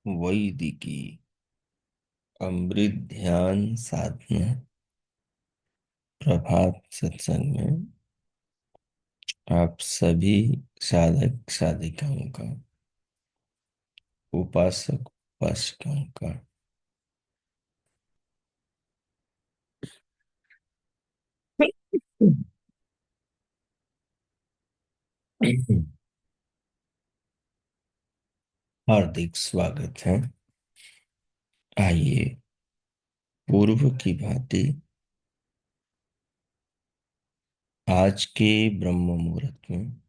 वैदिकी अमृत ध्यान साधना प्रभात सत्संग में आप सभी साधक साधिकाओं का, उपासक उपासिकाओं का हार्दिक स्वागत है। आइए पूर्व की भांति आज के ब्रह्म मुहूर्त में,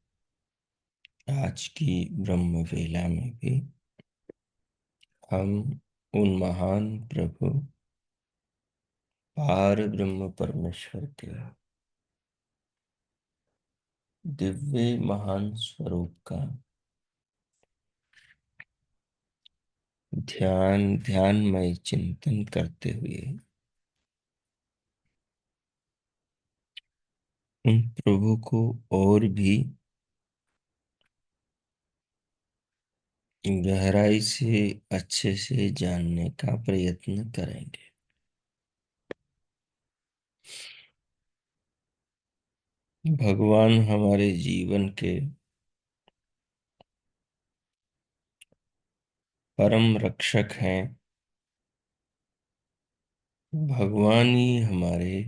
आज की ब्रह्म वेला में भी हम उन महान प्रभु पार ब्रह्म परमेश्वर के दिव्य महान स्वरूप का ध्यानमय चिंतन करते हुए उन प्रभु को और भी गहराई से अच्छे से जानने का प्रयत्न करेंगे। भगवान हमारे जीवन के परम रक्षक हैं। भगवान ही हमारे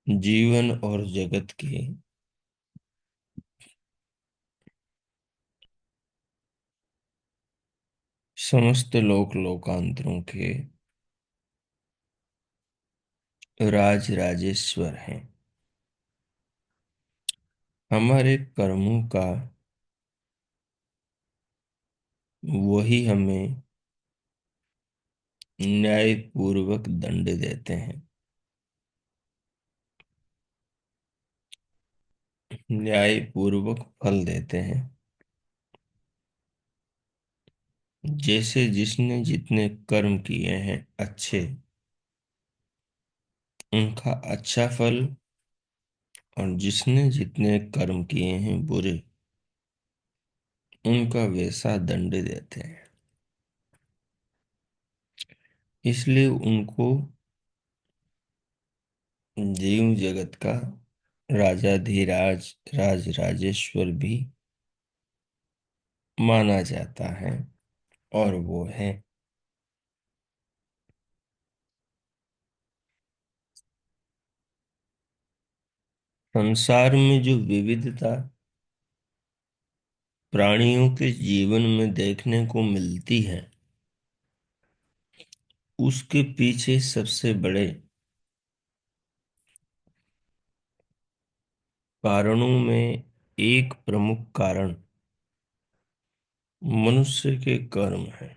जीवन और जगत के समस्त लोक लोकांतरों के राज राजेश्वर हैं। हमारे कर्मों का वही हमें न्याय पूर्वक दंड देते हैं, न्याय पूर्वक फल देते हैं। जैसे जिसने जितने कर्म किए हैं अच्छे, उनका अच्छा फल, और जिसने जितने कर्म किए हैं बुरे, उनका वैसा दंड देते हैं। इसलिए उनको जीव जगत का राजाधिराज राज राजेश्वर भी माना जाता है। और वो है संसार में जो विविधता प्राणियों के जीवन में देखने को मिलती है, उसके पीछे सबसे बड़े कारणों में एक प्रमुख कारण मनुष्य के कर्म है।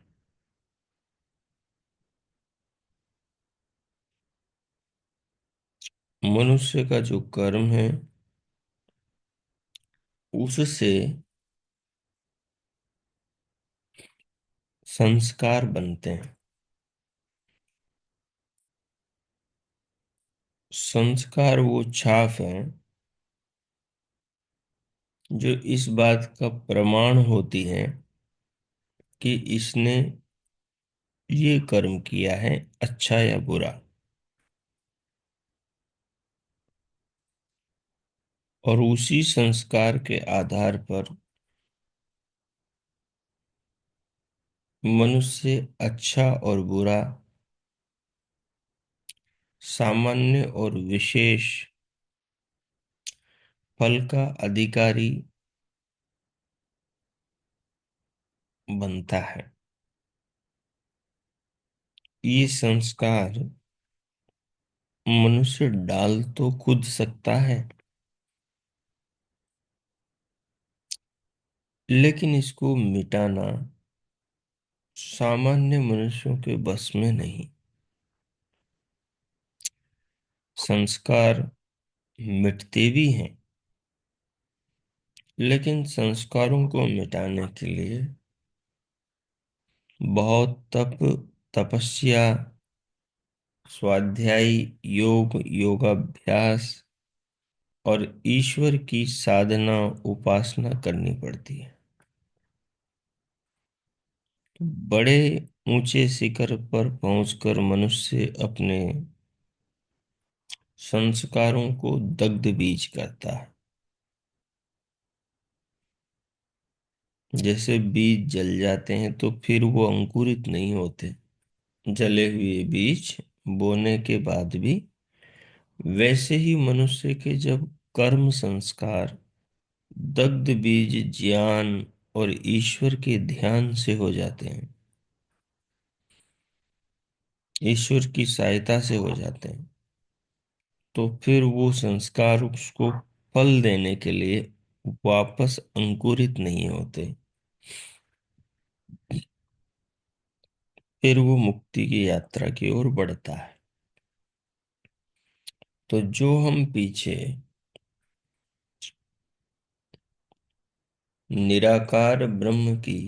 मनुष्य का जो कर्म है, उससे संस्कार बनते हैं। संस्कार वो छाप है जो इस बात का प्रमाण होती है कि इसने ये कर्म किया है, अच्छा या बुरा। और उसी संस्कार के आधार पर मनुष्य अच्छा और बुरा, सामान्य और विशेष फल का अधिकारी बनता है। ये संस्कार मनुष्य डाल तो खुद सकता है, लेकिन इसको मिटाना सामान्य मनुष्यों के बस में नहीं। संस्कार मिटते भी हैं, लेकिन संस्कारों को मिटाने के लिए बहुत तपस्या, स्वाध्याय, योगाभ्यास और ईश्वर की साधना उपासना करनी पड़ती है। तो बड़े ऊंचे शिखर पर पहुंचकर मनुष्य अपने संस्कारों को दग्ध बीज करता है। जैसे बीज जल जाते हैं तो फिर वो अंकुरित नहीं होते, जले हुए बीज बोने के बाद भी, वैसे ही मनुष्य के जब कर्म संस्कार दग्ध बीज ज्ञान और ईश्वर के ध्यान से हो जाते हैं, ईश्वर की सहायता से हो जाते हैं, तो फिर वो संस्कार उसको फल देने के लिए वापस अंकुरित नहीं होते। फिर वो मुक्ति की यात्रा की ओर बढ़ता है। तो जो हम पीछे निराकार ब्रह्म की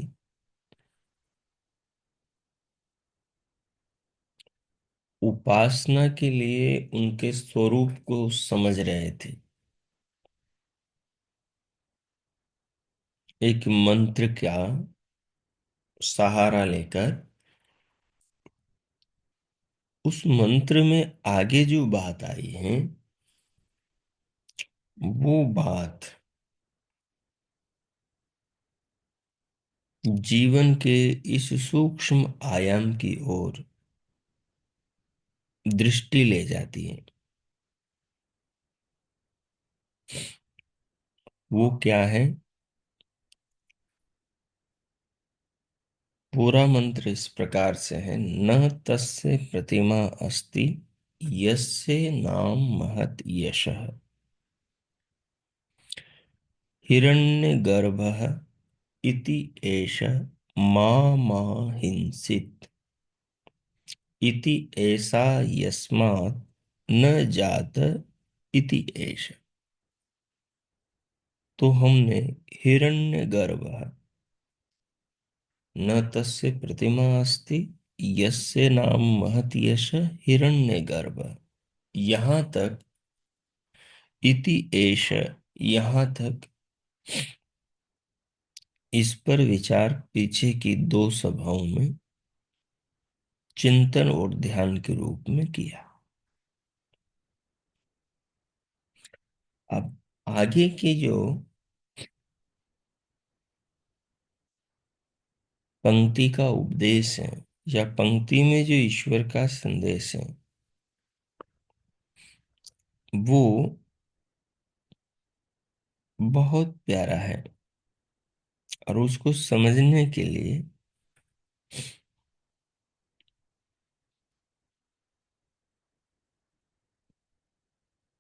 उपासना के लिए उनके स्वरूप को समझ रहे थे, एक मंत्र का सहारा लेकर, उस मंत्र में आगे जो बात आई है, वो बात जीवन के इस सूक्ष्म आयाम की ओर दृष्टि ले जाती है। वो क्या है? पूरा मंत्र इस प्रकार से है, न तस्य प्रतिमा अस्ति यस्य नाम महत यशः, हिरण्यगर्भः इति एष मा मा हिंसित इति ऐसा यस्मात् न जात इति एष। तो हमने हिरण्यगर्भः, न तस्य प्रतिमा अस्ति यस्य नाम महत यश हिरण्यगर्भ, यहाँ तक इति एष, यहाँ तक इस पर विचार पीछे की दो सभाओं में चिंतन और ध्यान के रूप में किया। अब आगे की जो पंक्ति का उपदेश है, या पंक्ति में जो ईश्वर का संदेश है, वो बहुत प्यारा है। और उसको समझने के लिए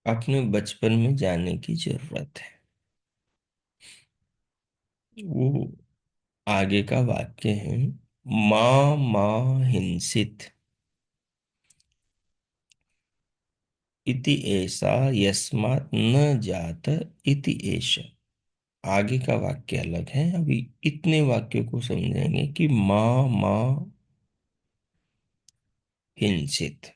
अपने बचपन में जाने की जरूरत है। वो आगे का वाक्य है, माँ माँ हिंसित इति ऐसा यस्मात् न जात इति एष। आगे का वाक्य अलग है, अभी इतने वाक्यों को समझेंगे कि माँ माँ हिंसित।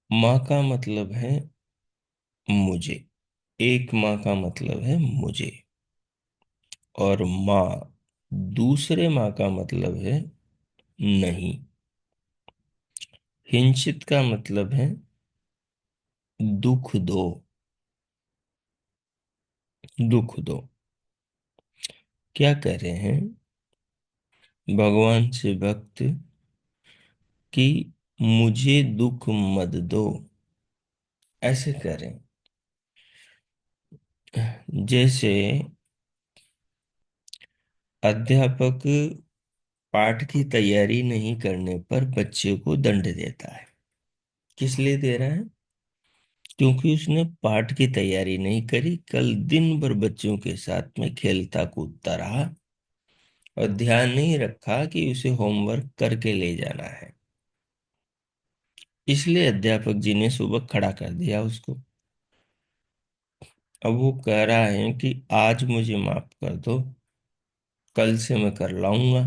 माँ का मतलब है मुझे, एक माँ का मतलब है मुझे, और माँ दूसरे माँ का मतलब है नहीं। हिंसित का मतलब है दुख दो, दुख दो। क्या कह रहे हैं भगवान से भक्त कि मुझे दुख मत दो, ऐसे करें। जैसे अध्यापक पाठ की तैयारी नहीं करने पर बच्चे को दंड देता है। किस लिए दे रहा है? क्योंकि उसने पाठ की तैयारी नहीं करी, कल दिन भर बच्चों के साथ में खेलता कूदता रहा और ध्यान नहीं रखा कि उसे होमवर्क करके ले जाना है। इसलिए अध्यापक जी ने सुबह खड़ा कर दिया उसको। अब वो कह रहा है कि आज मुझे माफ कर दो, कल से मैं कर लाऊंगा।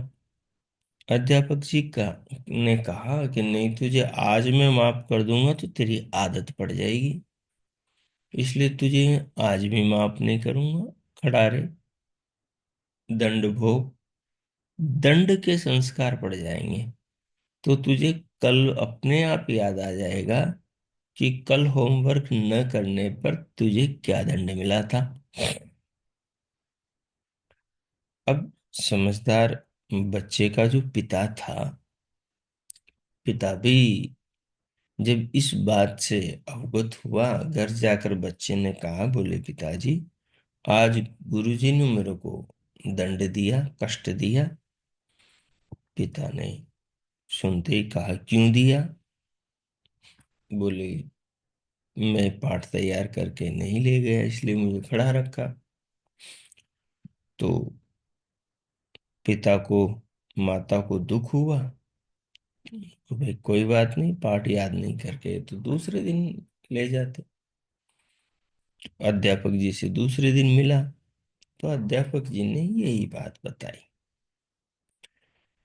अध्यापक जी का ने कहा कि नहीं, तुझे आज मैं माफ कर दूंगा तो तेरी आदत पड़ जाएगी, इसलिए तुझे आज भी माफ नहीं करूंगा। खड़ा रहे, दंड भोग। दंड के संस्कार पड़ जाएंगे तो तुझे कल अपने आप याद आ जाएगा कि कल होमवर्क न करने पर तुझे क्या दंड मिला था। अब समझदार बच्चे का जो पिता था, पिता भी जब इस बात से अवगत हुआ, घर जाकर बच्चे ने कहा, बोले पिताजी, आज गुरुजी ने मेरे को दंड दिया, कष्ट दिया। पिता ने सुनते ही कहा, क्यों दिया? बोले, मैं पाठ तैयार करके नहीं ले गया, इसलिए मुझे खड़ा रखा। तो पिता को, माता को दुख हुआ। तो भाई कोई बात नहीं, पाठ याद नहीं करके तो दूसरे दिन ले जाते। अध्यापक जी से दूसरे दिन मिला तो अध्यापक जी ने यही बात बताई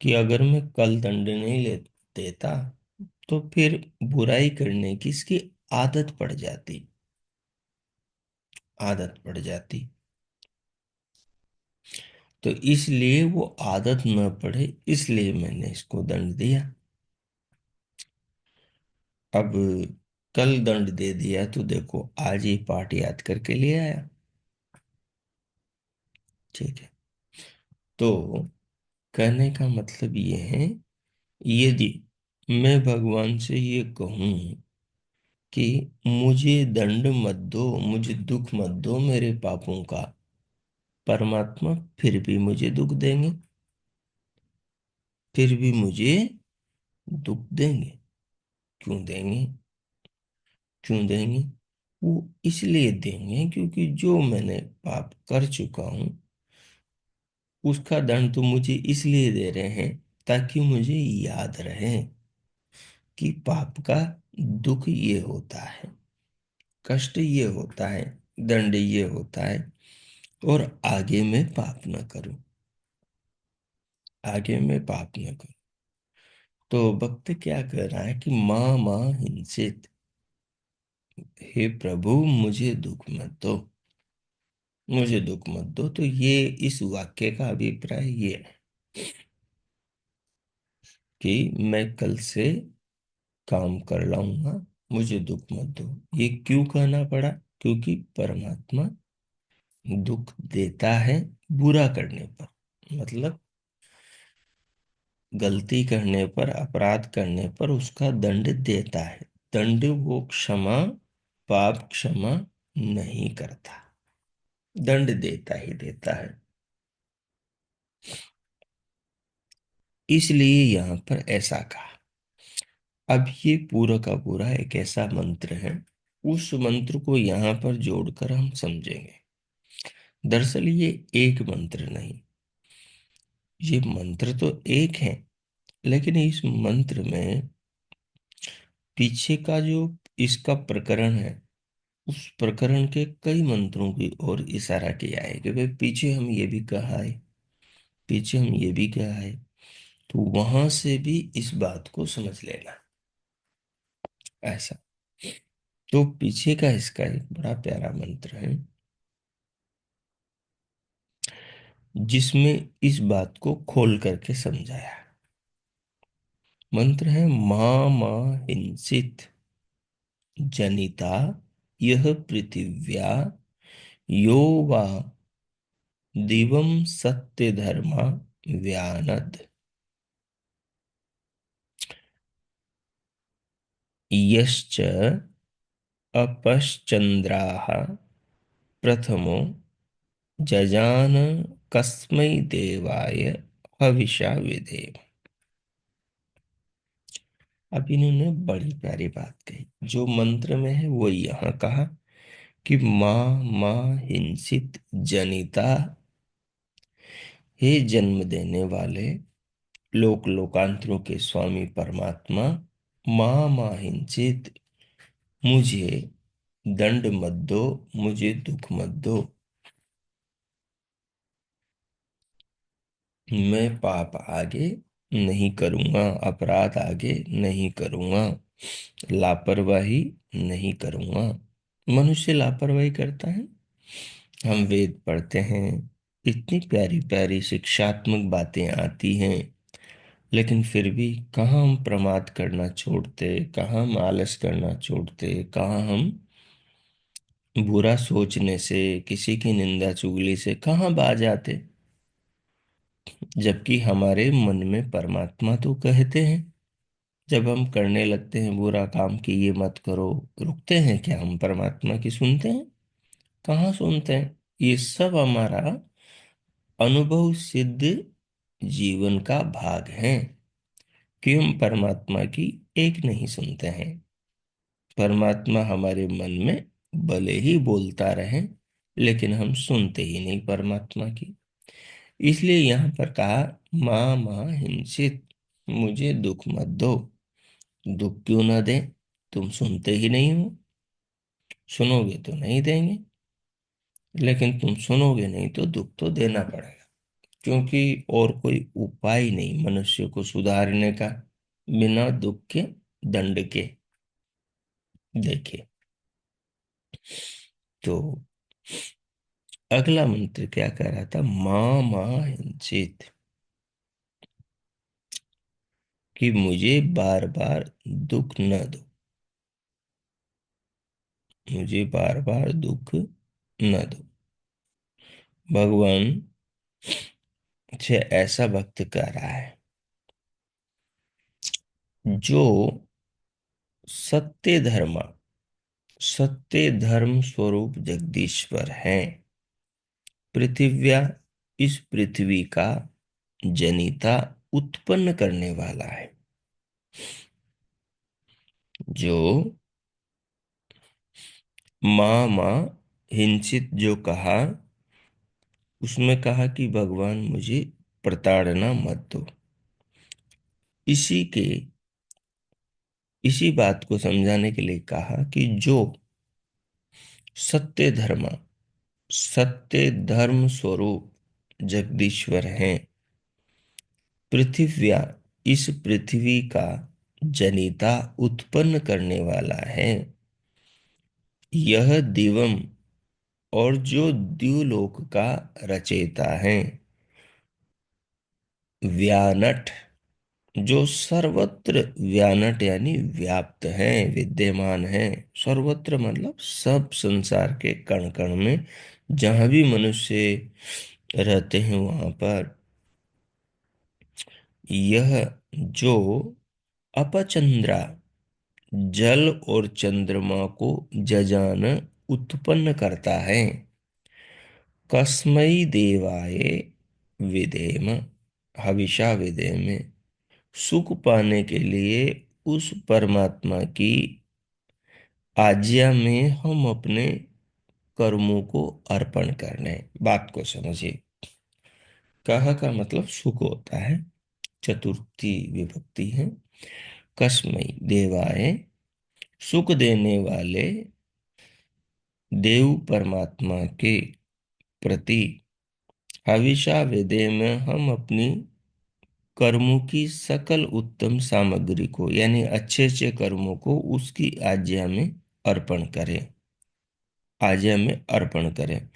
कि अगर मैं कल दंड नहीं ले देता तो फिर बुराई करने की इसकी आदत पड़ जाती, आदत पड़ जाती। तो इसलिए वो आदत न पड़े, इसलिए मैंने इसको दंड दिया। अब कल दंड दे दिया तो देखो आज ही पाठ याद करके ले आया। ठीक है। तो कहने का मतलब ये है, यदि मैं भगवान से ये कहूं कि मुझे दंड मत दो, मुझे दुख मत दो मेरे पापों का, परमात्मा फिर भी मुझे दुख देंगे, फिर भी मुझे दुख देंगे। क्यों देंगे? क्यों देंगे? वो इसलिए देंगे क्योंकि जो मैंने पाप कर चुका हूं उसका दंड तो मुझे इसलिए दे रहे हैं ताकि मुझे याद रहे कि पाप का दुख ये होता है, कष्ट ये होता है, दंड ये होता है, और आगे मैं पाप न करूं, आगे मैं पाप न करूं। तो भक्त क्या कर रहा है कि माँ माँ हिंसित, हे प्रभु मुझे दुख मत दो, मुझे दुख मत दो। तो ये इस वाक्य का अभिप्राय ये है कि मैं कल से काम कर लाऊंगा, मुझे दुख मत दो। ये क्यों कहना पड़ा? क्योंकि परमात्मा दुख देता है बुरा करने पर, मतलब गलती करने पर, अपराध करने पर उसका दंड देता है। दंड वो क्षमा, पाप क्षमा नहीं करता, दंड देता ही देता है। इसलिए यहां पर ऐसा कहा। अब ये पूरा का पूरा एक ऐसा मंत्र है, उस मंत्र को यहां पर जोड़कर हम समझेंगे। दरअसल ये एक मंत्र नहीं, ये मंत्र तो एक है, लेकिन इस मंत्र में पीछे का जो इसका प्रकरण है, उस प्रकरण के कई मंत्रों की ओर इशारा किया है कि भाई पीछे हम ये भी कहा है, पीछे हम ये भी कहा है। तो वहां से भी इस बात को समझ लेना, ऐसा। तो पीछे का इसका एक बड़ा प्यारा मंत्र है जिसमें इस बात को खोल करके समझाया। मंत्र है, माँ माँ हिंसित जनिता यह पृथिव्या यो वा दिवम सत्य धर्मा व्यानद यश्च अपश्चंद्राः प्रथमो जजान कस्मै देवाय हविषा विधेम। अब इन्होंने बड़ी प्यारी बात कही, जो मंत्र में है वो यहाँ कहा कि माँ माँ हिंसित जनिता, हे जन्म देने वाले, लोक लोकांतरों के स्वामी परमात्मा, माँ माँ हिंसित, मुझे दंड मत दो, मुझे दुख मत दो। मैं पाप आगे नहीं करूंगा, अपराध आगे नहीं करूंगा, लापरवाही नहीं करूंगा। मनुष्य लापरवाही करता है। हम वेद पढ़ते हैं, इतनी प्यारी प्यारी शिक्षात्मक बातें आती हैं, लेकिन फिर भी कहाँ हम प्रमाद करना छोड़ते, कहाँ हम आलस करना छोड़ते, कहाँ हम बुरा सोचने से, किसी की निंदा चुगली से कहाँ बाज आते। जबकि हमारे मन में परमात्मा तो कहते हैं, जब हम करने लगते हैं बुरा काम कि ये मत करो, रुकते हैं क्या हम परमात्मा की सुनते हैं? कहाँ सुनते हैं? ये सब हमारा अनुभव सिद्ध जीवन का भाग है कि हम परमात्मा की एक नहीं सुनते हैं। परमात्मा हमारे मन में भले ही बोलता रहे, लेकिन हम सुनते ही नहीं परमात्मा की। इसलिए यहाँ पर कहा, माँ माँ हिंसित, मुझे दुख मत दो। दुख क्यों ना दे? तुम सुनते ही नहीं हो। सुनोगे तो नहीं देंगे, लेकिन तुम सुनोगे नहीं तो दुख तो देना पड़ेगा। क्योंकि और कोई उपाय नहीं मनुष्य को सुधारने का, बिना दुख के, दंड के। देखिए, तो अगला मंत्र क्या कह रहा था? माँ माँ हिंसित, कि मुझे बार बार दुख न दो, मुझे बार बार दुख न दो। भगवान से ऐसा भक्त कह रहा है जो सत्य धर्म, सत्य धर्म स्वरूप जगदीश्वर है। पृथिव्या, इस पृथ्वी का जनिता, उत्पन्न करने वाला है। जो माँ माँ हिंसित जो कहा, उसमें कहा कि भगवान मुझे प्रताड़ना मत दो। इसी के, इसी बात को समझाने के लिए कहा कि जो सत्य धर्म, सत्य धर्म स्वरूप जगदीश्वर हैं, पृथिव्या, इस पृथ्वी का जनिता, उत्पन्न करने वाला है। यह दिवम, और जो द्युलोक का रचयिता है। व्यानट, जो सर्वत्र, व्यानट यानी व्याप्त है, विद्यमान है। सर्वत्र मतलब सब संसार के कण कण में, जहां भी मनुष्य रहते हैं वहां पर। यह जो अपचंद्रा, जल और चंद्रमा को जजान, उत्पन्न करता है। कस्मै देवाय विधेम, हविषा विधेम, सुख पाने के लिए उस परमात्मा की आज्ञा में हम अपने कर्मों को अर्पण करने। बात को समझिए। कह का मतलब सुख होता है, चतुर्थी विभक्ति है। कस्मै देवाय, सुख देने वाले देव परमात्मा के प्रति, हविषा विधे में हम अपनी कर्मों की सकल उत्तम सामग्री को, यानी अच्छे अच्छे कर्मों को उसकी आज्ञा में अर्पण करें, आज्ञा में अर्पण करें।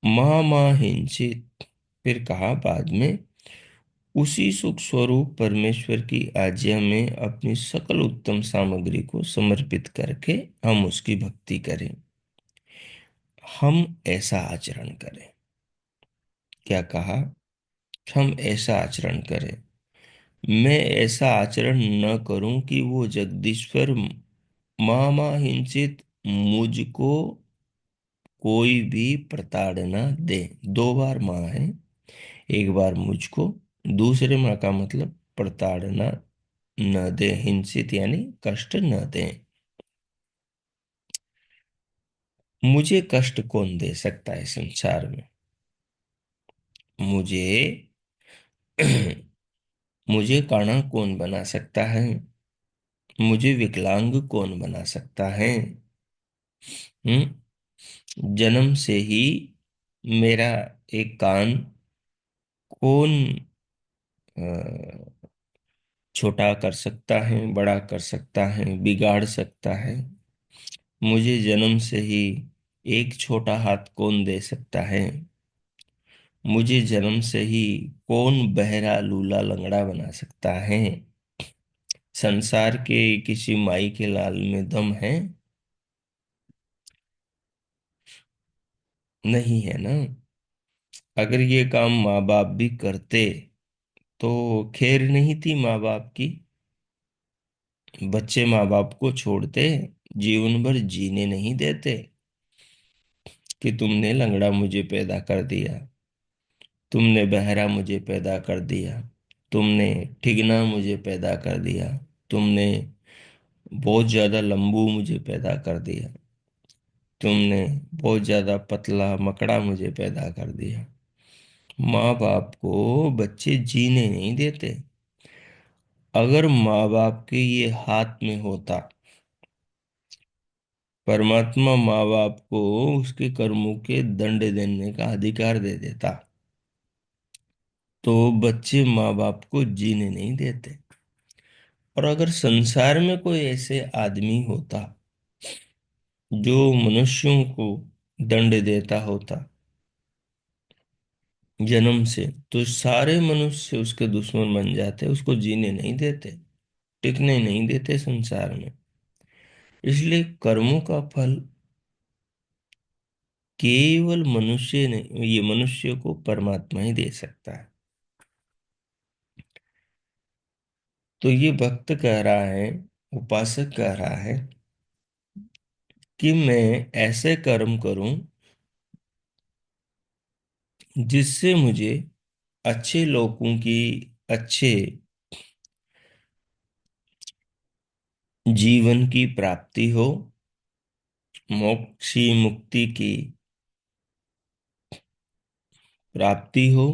महामहिंसित, फिर कहा बाद में, उसी सुख स्वरूप परमेश्वर की आज्ञा में अपनी सकल उत्तम सामग्री को समर्पित करके हम उसकी भक्ति करें। हम ऐसा आचरण करें। क्या कहा? हम ऐसा आचरण करें। मैं ऐसा आचरण न करूं कि वो जगदीश्वर मामा हिंसित मुझको कोई भी प्रताड़ना दे। दो बार माँ है, एक बार मुझको, दूसरे माँ का मतलब प्रताड़ना न दे, हिंसित यानी कष्ट न दे। मुझे कष्ट कौन दे सकता है संसार में? मुझे मुझे काना कौन बना सकता है? मुझे विकलांग कौन बना सकता है? जन्म से ही मेरा एक कान कौन छोटा कर सकता है, बड़ा कर सकता है, बिगाड़ सकता है। मुझे जन्म से ही एक छोटा हाथ कौन दे सकता है? मुझे जन्म से ही कौन बहरा लूला लंगड़ा बना सकता है? संसार के किसी माई के लाल में दम है? नहीं है ना। अगर ये काम माँ बाप भी करते तो खैर नहीं थी माँ बाप की। बच्चे माँ बाप को छोड़ते, जीवन भर जीने नहीं देते कि तुमने लंगड़ा मुझे पैदा कर दिया, तुमने बहरा मुझे पैदा कर दिया, तुमने ठिगना मुझे पैदा कर दिया, तुमने बहुत ज्यादा लंबू मुझे पैदा कर दिया, तुमने बहुत ज्यादा पतला मकड़ा मुझे पैदा कर दिया। माँ बाप को बच्चे जीने नहीं देते। अगर माँ बाप के ये हाथ में होता, परमात्मा माँ बाप को उसके कर्मों के दंड देने का अधिकार दे देता, तो बच्चे माँ बाप को जीने नहीं देते। और अगर संसार में कोई ऐसे आदमी होता जो मनुष्यों को दंड देता होता जन्म से, तो सारे मनुष्य उसके दुश्मन बन जाते, उसको जीने नहीं देते, टिकने नहीं देते संसार में। इसलिए कर्मों का फल केवल मनुष्य नहीं, ये मनुष्य को परमात्मा ही दे सकता है। तो ये भक्त कह रहा है, उपासक कह रहा है कि मैं ऐसे कर्म करूं जिससे मुझे अच्छे लोगों की, अच्छे जीवन की प्राप्ति हो, मोक्षी मुक्ति की प्राप्ति हो,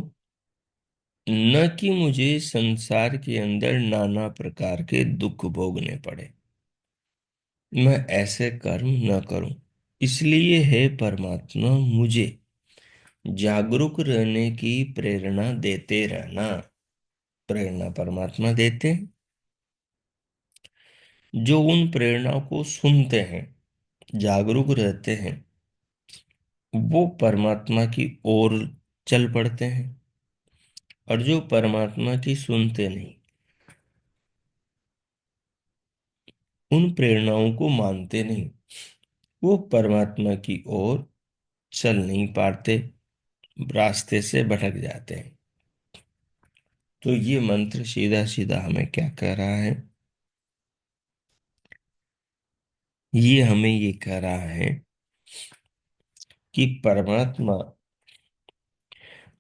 न कि मुझे संसार के अंदर नाना प्रकार के दुख भोगने पड़े। मैं ऐसे कर्म न करूं। इसलिए है परमात्मा मुझे जागरूक रहने की प्रेरणा देते रहना। प्रेरणा परमात्मा देते हैं। जो उन प्रेरणा को सुनते हैं, जागरूक रहते हैं, वो परमात्मा की ओर चल पड़ते हैं। और जो परमात्मा की सुनते नहीं, उन प्रेरणाओं को मानते नहीं, वो परमात्मा की ओर चल नहीं पाते, रास्ते से भटक जाते हैं। तो ये मंत्र सीधा सीधा हमें क्या कह रहा है? ये हमें ये कह रहा है कि परमात्मा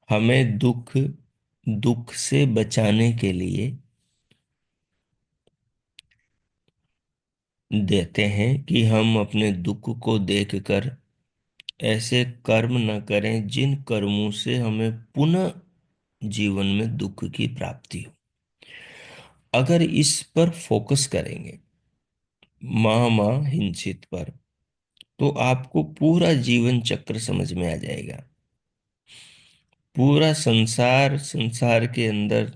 हमें दुख दुख से बचाने के लिए देते हैं कि हम अपने दुख को देखकर ऐसे कर्म न करें जिन कर्मों से हमें पुनः जीवन में दुख की प्राप्ति हो। अगर इस पर फोकस करेंगे, माँ हिंसित पर, तो आपको पूरा जीवन चक्र समझ में आ जाएगा। पूरा संसार, संसार के अंदर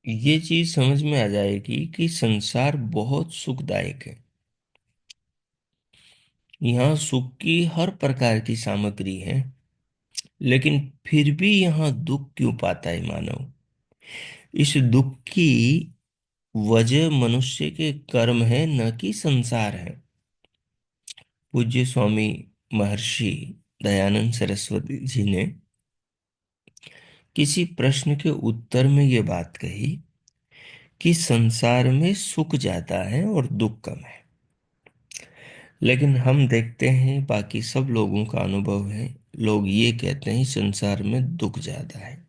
ये चीज समझ में आ जाएगी कि संसार बहुत सुखदायक है। यहाँ सुख की हर प्रकार की सामग्री है, लेकिन फिर भी यहाँ दुख क्यों पाता है मानव? इस दुख की वजह मनुष्य के कर्म है, न कि संसार है। पूज्य स्वामी महर्षि दयानंद सरस्वती जी ने किसी प्रश्न के उत्तर में ये बात कही कि संसार में सुख ज्यादा है और दुख कम है। लेकिन हम देखते हैं, बाकी सब लोगों का अनुभव है, लोग ये कहते हैं संसार में दुख ज्यादा है।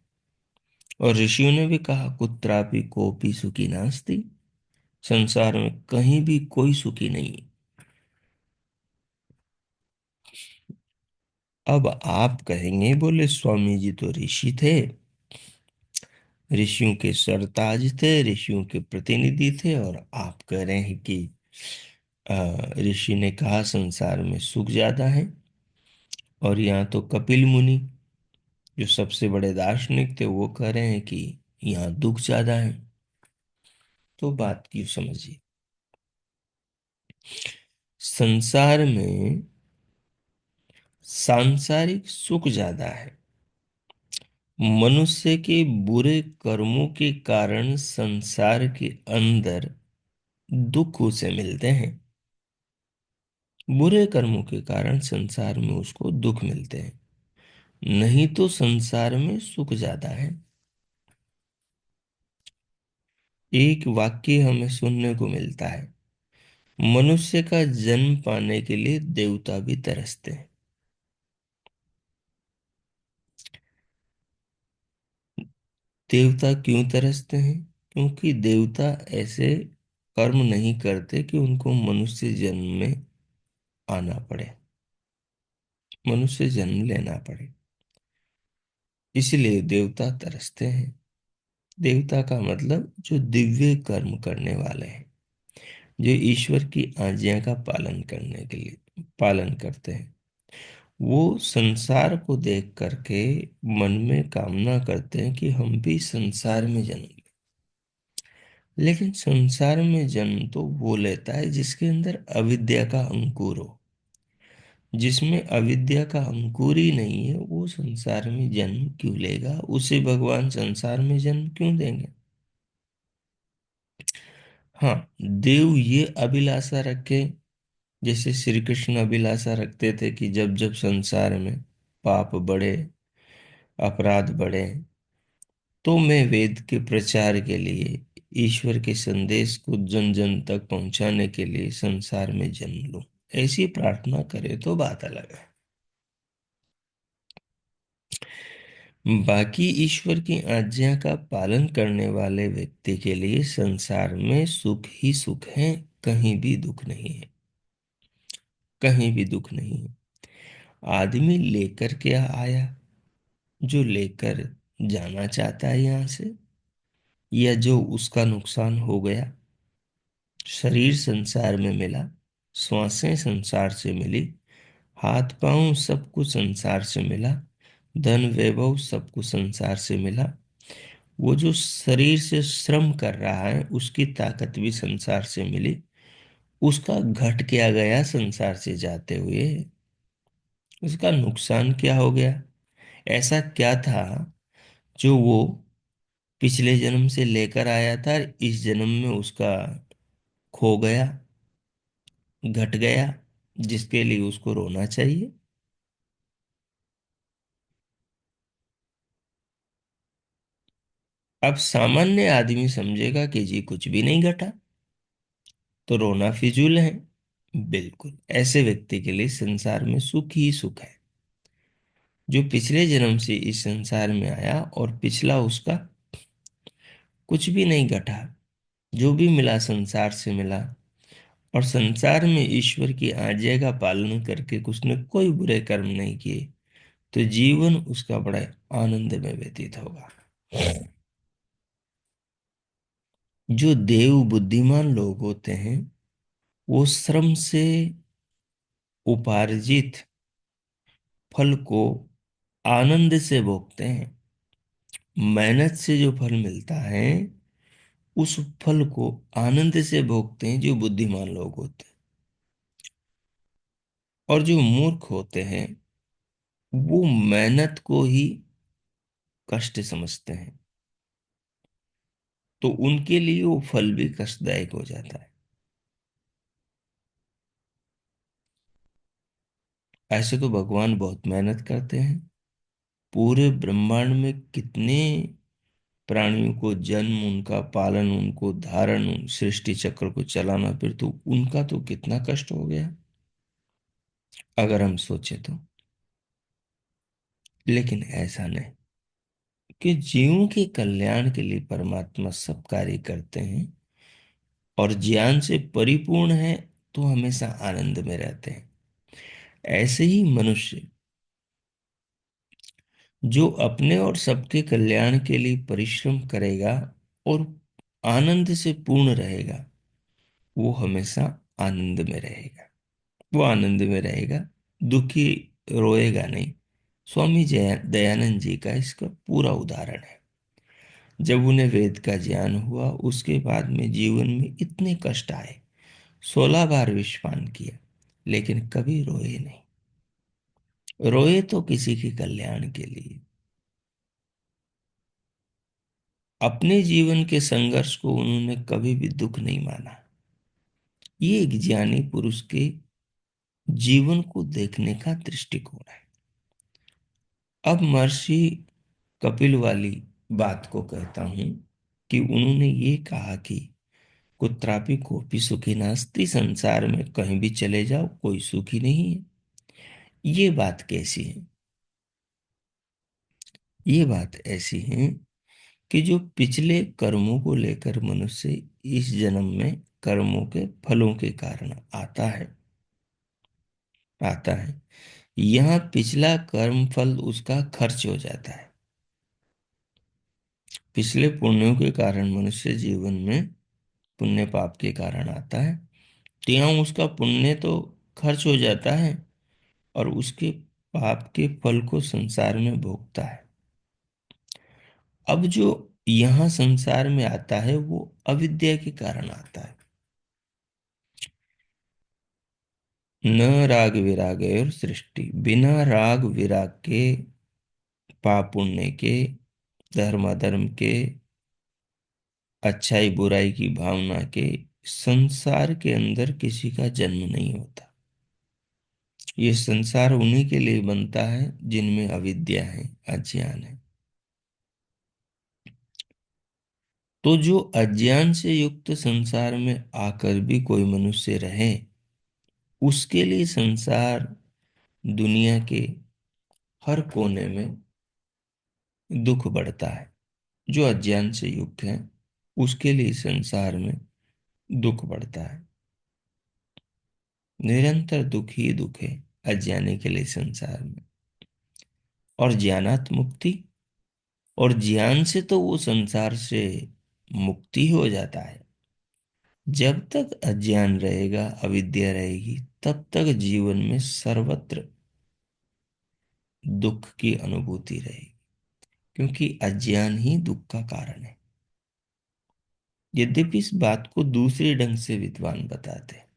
और ऋषियों ने भी कहा, कुत्रापि कोपि सुखी नास्ति। संसार में कहीं भी कोई सुखी नहीं। अब आप कहेंगे, बोले स्वामी जी तो ऋषि थे, ऋषियों के सरताज थे, ऋषियों के प्रतिनिधि थे, और आप कह रहे हैं कि ऋषि ने कहा संसार में सुख ज्यादा है। और यहाँ तो कपिल मुनि जो सबसे बड़े दार्शनिक थे वो कह रहे हैं कि यहाँ दुख ज्यादा है। तो बात क्यों समझिए, संसार में सांसारिक सुख ज्यादा है। मनुष्य के बुरे कर्मों के कारण संसार के अंदर दुख उसे मिलते हैं। बुरे कर्मों के कारण संसार में उसको दुख मिलते हैं, नहीं तो संसार में सुख ज्यादा है। एक वाक्य हमें सुनने को मिलता है, मनुष्य का जन्म पाने के लिए देवता भी तरसते हैं। देवता क्यों तरसते हैं? क्योंकि देवता ऐसे कर्म नहीं करते कि उनको मनुष्य जन्म में आना पड़े, मनुष्य जन्म लेना पड़े, इसलिए देवता तरसते हैं। देवता का मतलब जो दिव्य कर्म करने वाले हैं, जो ईश्वर की आज्ञा का पालन करने के लिए पालन करते हैं, वो संसार को देख करके मन में कामना करते हैं कि हम भी संसार में जन्म लें। लेकिन संसार में जन्म तो वो लेता है जिसके अंदर अविद्या का अंकुर हो। जिसमें अविद्या का अंकुर ही नहीं है, वो संसार में जन्म क्यों लेगा? उसे भगवान संसार में जन्म क्यों देंगे? हाँ, देव ये अभिलाषा रखे, जैसे श्री कृष्ण अभिलाषा रखते थे कि जब जब संसार में पाप बढ़े, अपराध बढ़े, तो मैं वेद के प्रचार के लिए, ईश्वर के संदेश को जन जन तक पहुंचाने के लिए संसार में जन्म लूं। ऐसी प्रार्थना करे तो बात अलग है। बाकी ईश्वर की आज्ञा का पालन करने वाले व्यक्ति के लिए संसार में सुख ही सुख है, कहीं भी दुख नहीं है। कहीं भी दुख नहीं है। आदमी लेकर क्या आया? जो लेकर जाना चाहता है यहाँ से, या जो उसका नुकसान हो गया। शरीर संसार में मिला, श्वासें संसार से मिली, हाथ पांव सब कुछ संसार से मिला, धन वैभव सब कुछ संसार से मिला। वो जो शरीर से श्रम कर रहा है उसकी ताकत भी संसार से मिली। उसका घट क्या गया संसार से जाते हुए? उसका नुकसान क्या हो गया? ऐसा क्या था जो वो पिछले जन्म से लेकर आया था, इस जन्म में उसका खो गया, घट गया, जिसके लिए उसको रोना चाहिए? अब सामान्य आदमी समझेगा कि जी कुछ भी नहीं घटा, तो रोना फिजूल है। बिल्कुल ऐसे व्यक्ति के लिए संसार में सुख ही सुख है, जो पिछले जन्म से इस संसार में आया और पिछला उसका कुछ भी नहीं घटा। जो भी मिला संसार से मिला, और संसार में ईश्वर की आज्ञा का पालन करके उसने कोई बुरे कर्म नहीं किए, तो जीवन उसका बड़ा आनंद में व्यतीत होगा। जो देव बुद्धिमान लोग होते हैं, वो श्रम से उपार्जित फल को आनंद से भोगते हैं। मेहनत से जो फल मिलता है, उस फल को आनंद से भोगते हैं जो बुद्धिमान लोग होते हैं। और जो मूर्ख होते हैं, वो मेहनत को ही कष्ट समझते हैं, तो उनके लिए वो फल भी कष्टदायक हो जाता है। ऐसे तो भगवान बहुत मेहनत करते हैं। पूरे ब्रह्मांड में कितने प्राणियों को जन्म, उनका पालन, उनको धारण, सृष्टि चक्र को चलाना, फिर तो उनका तो कितना कष्ट हो गया अगर हम सोचे तो। लेकिन ऐसा नहीं, कि जीवों के कल्याण के लिए परमात्मा सब कार्य करते हैं और ज्ञान से परिपूर्ण है, तो हमेशा आनंद में रहते हैं। ऐसे ही मनुष्य जो अपने और सबके कल्याण के लिए परिश्रम करेगा और आनंद से पूर्ण रहेगा, वो हमेशा आनंद में रहेगा। वो आनंद में रहेगा, दुखी रोएगा नहीं। स्वामी दयानंद जी का इसका पूरा उदाहरण है। जब उन्हें वेद का ज्ञान हुआ, उसके बाद में जीवन में इतने कष्ट आए, 16 बार विषपान किया, लेकिन कभी रोए नहीं। रोए तो किसी के कल्याण के लिए। अपने जीवन के संघर्ष को उन्होंने कभी भी दुख नहीं माना। ये एक ज्ञानी पुरुष के जीवन को देखने का दृष्टिकोण है। अब महर्षि कपिल वाली बात को कहता हूं कि उन्होंने ये कहा कि कुत्रापि कोपि सुखी नास्ति, संसार में कहीं भी चले जाओ कोई सुखी नहीं है। ये बात कैसी है? ये बात ऐसी है कि जो पिछले कर्मों को लेकर मनुष्य इस जन्म में कर्मों के फलों के कारण आता है, यहाँ पिछला कर्म फल उसका खर्च हो जाता है। पिछले पुण्यों के कारण मनुष्य जीवन में पुण्य पाप के कारण आता है, तो यहाँ उसका पुण्य तो खर्च हो जाता है और उसके पाप के फल को संसार में भोगता है। अब जो यहाँ संसार में आता है वो अविद्या के कारण आता है। न राग विराग और सृष्टि, बिना राग विराग के, पाप पुण्य के, धर्म अधर्म के, अच्छाई बुराई की भावना के संसार के अंदर किसी का जन्म नहीं होता। ये संसार उन्हीं के लिए बनता है जिनमें अविद्या है, अज्ञान है। तो जो अज्ञान से युक्त संसार में आकर भी कोई मनुष्य रहे, उसके लिए संसार दुनिया के हर कोने में दुख बढ़ता है। जो अज्ञान से युक्त है उसके लिए संसार में दुख बढ़ता है। निरंतर दुख ही दुख है अज्ञानी के लिए संसार में। और ज्ञानात मुक्ति, और ज्ञान से तो वो संसार से मुक्ति हो जाता है। जब तक अज्ञान रहेगा, अविद्या रहेगी, तब तक जीवन में सर्वत्र दुख की अनुभूति रहेगी, क्योंकि अज्ञान ही दुख का कारण है। यद्यपि इस बात को दूसरे ढंग से विद्वान बताते हैं।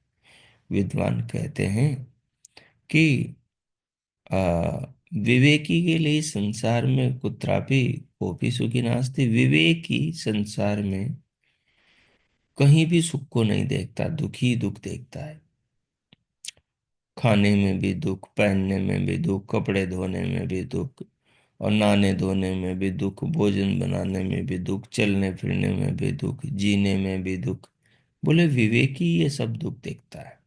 विद्वान कहते हैं कि आ, विवेकी के लिए संसार में कुत्रापि कोपि सुखी नास्ति। विवेकी संसार में कहीं भी सुख को नहीं देखता, दुख ही दुख देखता है। खाने में भी दुख, पहनने में भी दुख, कपड़े धोने में भी दुख, और नहाने धोने में भी दुख, भोजन बनाने में भी दुख, चलने फिरने में भी दुख, जीने में भी दुख। बोले विवेकी ये सब दुख देखता है।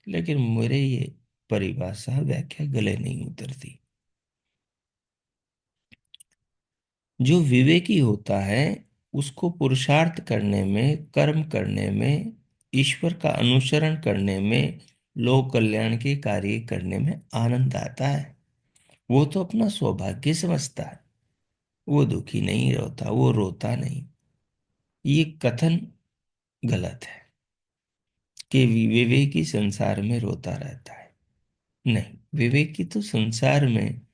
लेकिन मेरे ये परिभाषा व्याख्या गले नहीं उतरती। जो विवेकी होता है उसको पुरुषार्थ करने में, कर्म करने में, ईश्वर का अनुसरण करने में, लोक कल्याण के कार्य करने में आनंद आता है। वो तो अपना सौभाग्य समझता है। वो दुखी नहीं होता, वो रोता नहीं। ये कथन गलत है कि विवेकी संसार में रोता रहता है। नहीं, विवेकी तो संसार में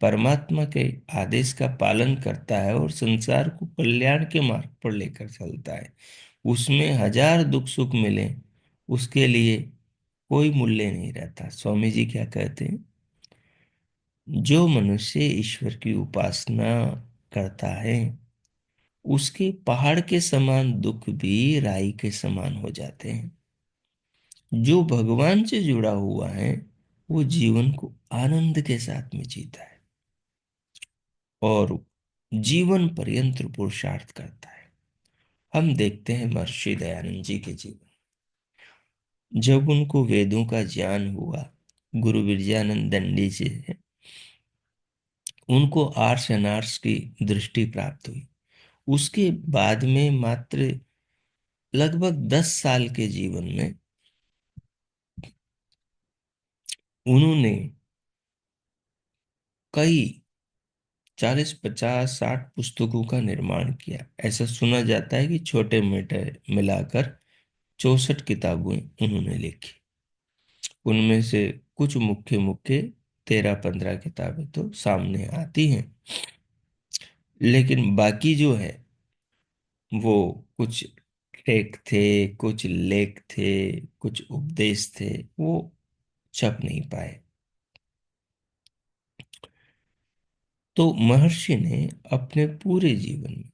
परमात्मा के आदेश का पालन करता है और संसार को कल्याण के मार्ग पर लेकर चलता है। उसमें हजार दुख सुख मिले, उसके लिए कोई मूल्य नहीं रहता। स्वामी जी क्या कहते हैं? जो मनुष्य ईश्वर की उपासना करता है, उसके पहाड़ के समान दुख भी राई के समान हो जाते हैं। जो भगवान से जुड़ा हुआ है वो जीवन को आनंद के साथ में जीता है और जीवन पर्यंत पुरुषार्थ करता है। हम देखते हैं महर्षि दयानंद जी के जीवन। जब उनको वेदों का ज्ञान हुआ, गुरु विरजानंद दंडी से उनको आर्ष अनार्ष की दृष्टि प्राप्त हुई। उसके बाद में मात्र लगभग 10 साल के जीवन में उन्होंने कई 40 50 60 पुस्तकों का निर्माण किया। ऐसा सुना जाता है कि छोटे मोटे मिलाकर 64 किताबें उन्होंने लिखी। उनमें से कुछ मुख्य मुख्य 13-15 किताबें तो सामने आती हैं, लेकिन बाकी जो है वो कुछ टेक थे, कुछ लेख थे, कुछ उपदेश थे, वो छप नहीं पाए। तो महर्षि ने अपने पूरे जीवन में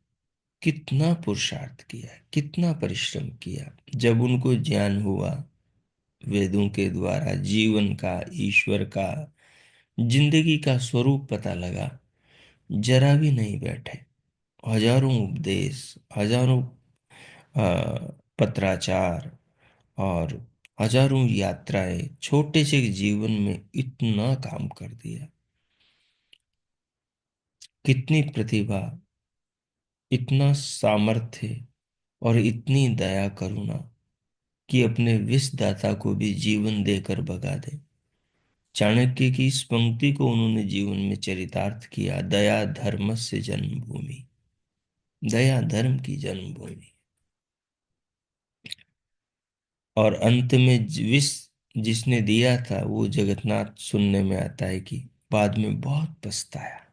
कितना पुरुषार्थ किया, कितना परिश्रम किया। जब उनको ज्ञान हुआ वेदों के द्वारा जीवन का, ईश्वर का, जिंदगी का स्वरूप पता लगा, जरा भी नहीं बैठे। हजारों उपदेश, हजारों पत्राचार और हजारों यात्राएं, छोटे से जीवन में इतना काम कर दिया। कितनी प्रतिभा, इतना सामर्थ्य और इतनी दया करुणा कि अपने विषदाता को भी जीवन देकर भगा दे। चाणक्य की इस पंक्ति को उन्होंने जीवन में चरितार्थ किया, दया धर्मस्य जन्मभूमि। दया धर्म की जन्मभूमि। और अंत में विष जिसने दिया था वो जगन्नाथ, सुनने में आता है कि बाद में बहुत पछताया,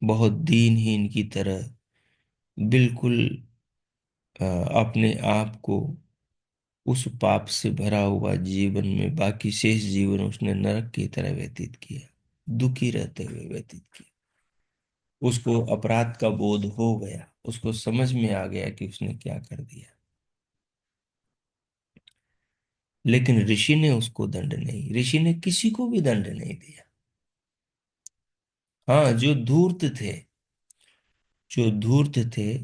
बहुत दीनहीन की तरह, बिल्कुल अपने आप को उस पाप से भरा हुआ जीवन में बाकी शेष जीवन उसने नरक की तरह व्यतीत किया, दुखी रहते हुए व्यतीत किया। उसको अपराध का बोध हो गया, उसको समझ में आ गया कि उसने क्या कर दिया। लेकिन ऋषि ने उसको दंड नहीं, ऋषि ने किसी को भी दंड नहीं दिया। हाँ, जो धूर्त थे, जो धूर्त थे,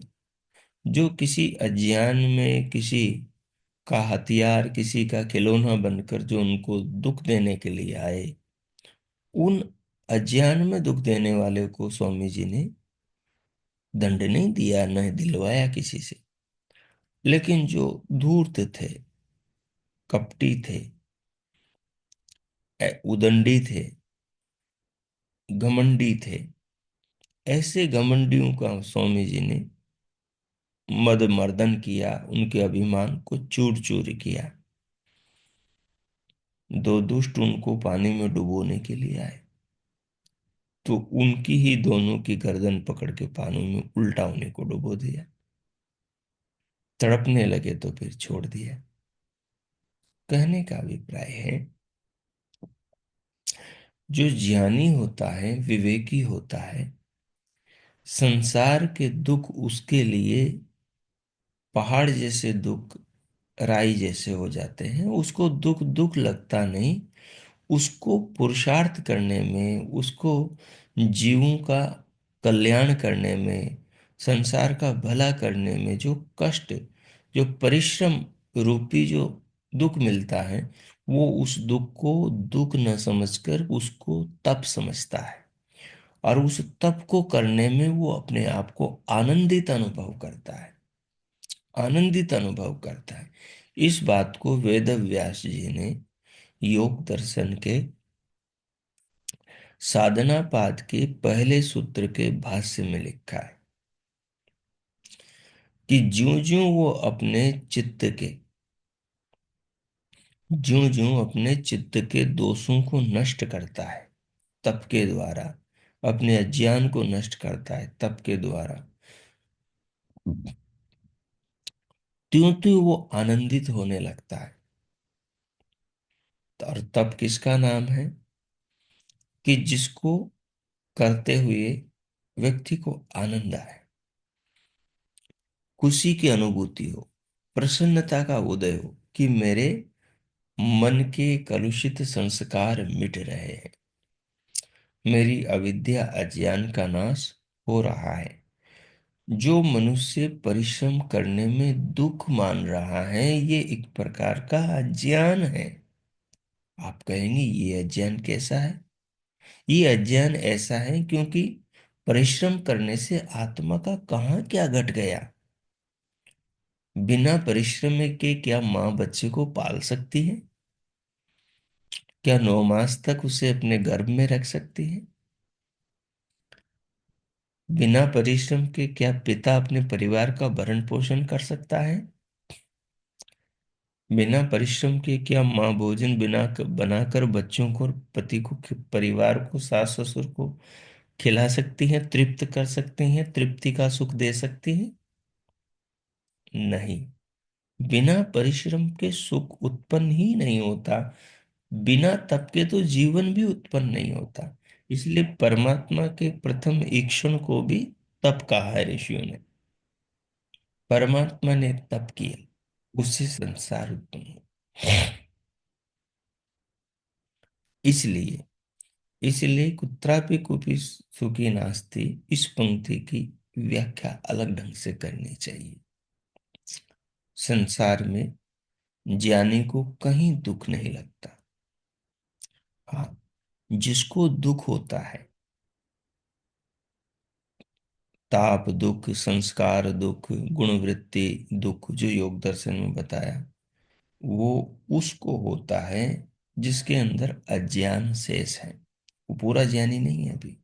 जो किसी अज्ञान में किसी का हथियार, किसी का खिलौना बनकर जो उनको दुख देने के लिए आए, उन अज्ञान में दुख देने वाले को स्वामी जी ने दंड नहीं दिया, न दिलवाया किसी से। लेकिन जो धूर्त थे, कपटी थे, उदंडी थे, घमंडी थे, ऐसे घमंडियों का स्वामी जी ने मद मर्दन किया, उनके अभिमान को चूर चूर किया। दो दुष्ट उनको पानी में डुबोने के लिए आए, तो उनकी ही दोनों की गर्दन पकड़ के पानी में उल्टा उन्हीं को डुबो दिया। तड़पने लगे तो फिर छोड़ दिया। कहने का अभिप्राय है, जो ज्ञानी होता है, विवेकी होता है, संसार के दुख उसके लिए पहाड़ जैसे दुख, राई जैसे हो जाते हैं। उसको दुख दुख लगता नहीं, उसको पुरुषार्थ करने में, उसको जीवों का कल्याण करने में, संसार का भला करने में जो कष्ट, जो परिश्रम रूपी जो दुख मिलता है, वो उस दुख को दुख न समझकर उसको तप समझता है। और उस तप को करने में वो अपने आप को आनंदित अनुभव करता है, आनंदित अनुभव करता है। इस बात को वेद व्यास जी ने योग दर्शन के साधना पाद के पहले सूत्र के भाष्य में लिखा है कि ज्यों ज्यों वो अपने चित्त के, ज्यों ज्यों अपने चित्त के दोषों को नष्ट करता है तप के द्वारा, अपने अज्ञान को नष्ट करता है तप के द्वारा, त्यों त्यों वो आनंदित होने लगता है। और तप किसका नाम है? कि जिसको करते हुए व्यक्ति को आनंद आए, खुशी की अनुभूति हो, प्रसन्नता का उदय हो कि मेरे मन के कलुषित संस्कार मिट रहे हैं, मेरी अविद्या अज्ञान का नाश हो रहा है। जो मनुष्य परिश्रम करने में दुख मान रहा है, ये एक प्रकार का अज्ञान है। आप कहेंगे ये अज्ञान कैसा है? ये अज्ञान ऐसा है क्योंकि परिश्रम करने से आत्मा का कहाँ क्या घट गया। बिना परिश्रम के क्या माँ बच्चे को पाल सकती है? क्या 9 मास तक उसे अपने गर्भ में रख सकती है? बिना परिश्रम के क्या पिता अपने परिवार का भरण पोषण कर सकता है? बिना परिश्रम के क्या माँ भोजन बिना बनाकर बच्चों को और पति को, परिवार को, सास ससुर को खिला सकती है, तृप्त कर सकती हैं, तृप्ति का सुख दे सकती है? नहीं। बिना परिश्रम के सुख उत्पन्न ही नहीं होता। बिना तप के तो जीवन भी उत्पन्न नहीं होता। इसलिए परमात्मा के प्रथम ईक्षण को भी तप कहा है ऋषियों ने। परमात्मा ने तप किया, उससे संसार उत्पन्न हुआ। इसलिए इसलिए कुत्रापि कुपि सुखी नास्ति, इस पंक्ति की व्याख्या अलग ढंग से करनी चाहिए। संसार में ज्ञानी को कहीं दुख नहीं लगता। हाँ, जिसको दुख होता है, ताप दुख, संस्कार दुख, गुणवृत्ति दुख, जो योग दर्शन में बताया, वो उसको होता है जिसके अंदर अज्ञान शेष है। वो पूरा ज्ञानी नहीं है अभी।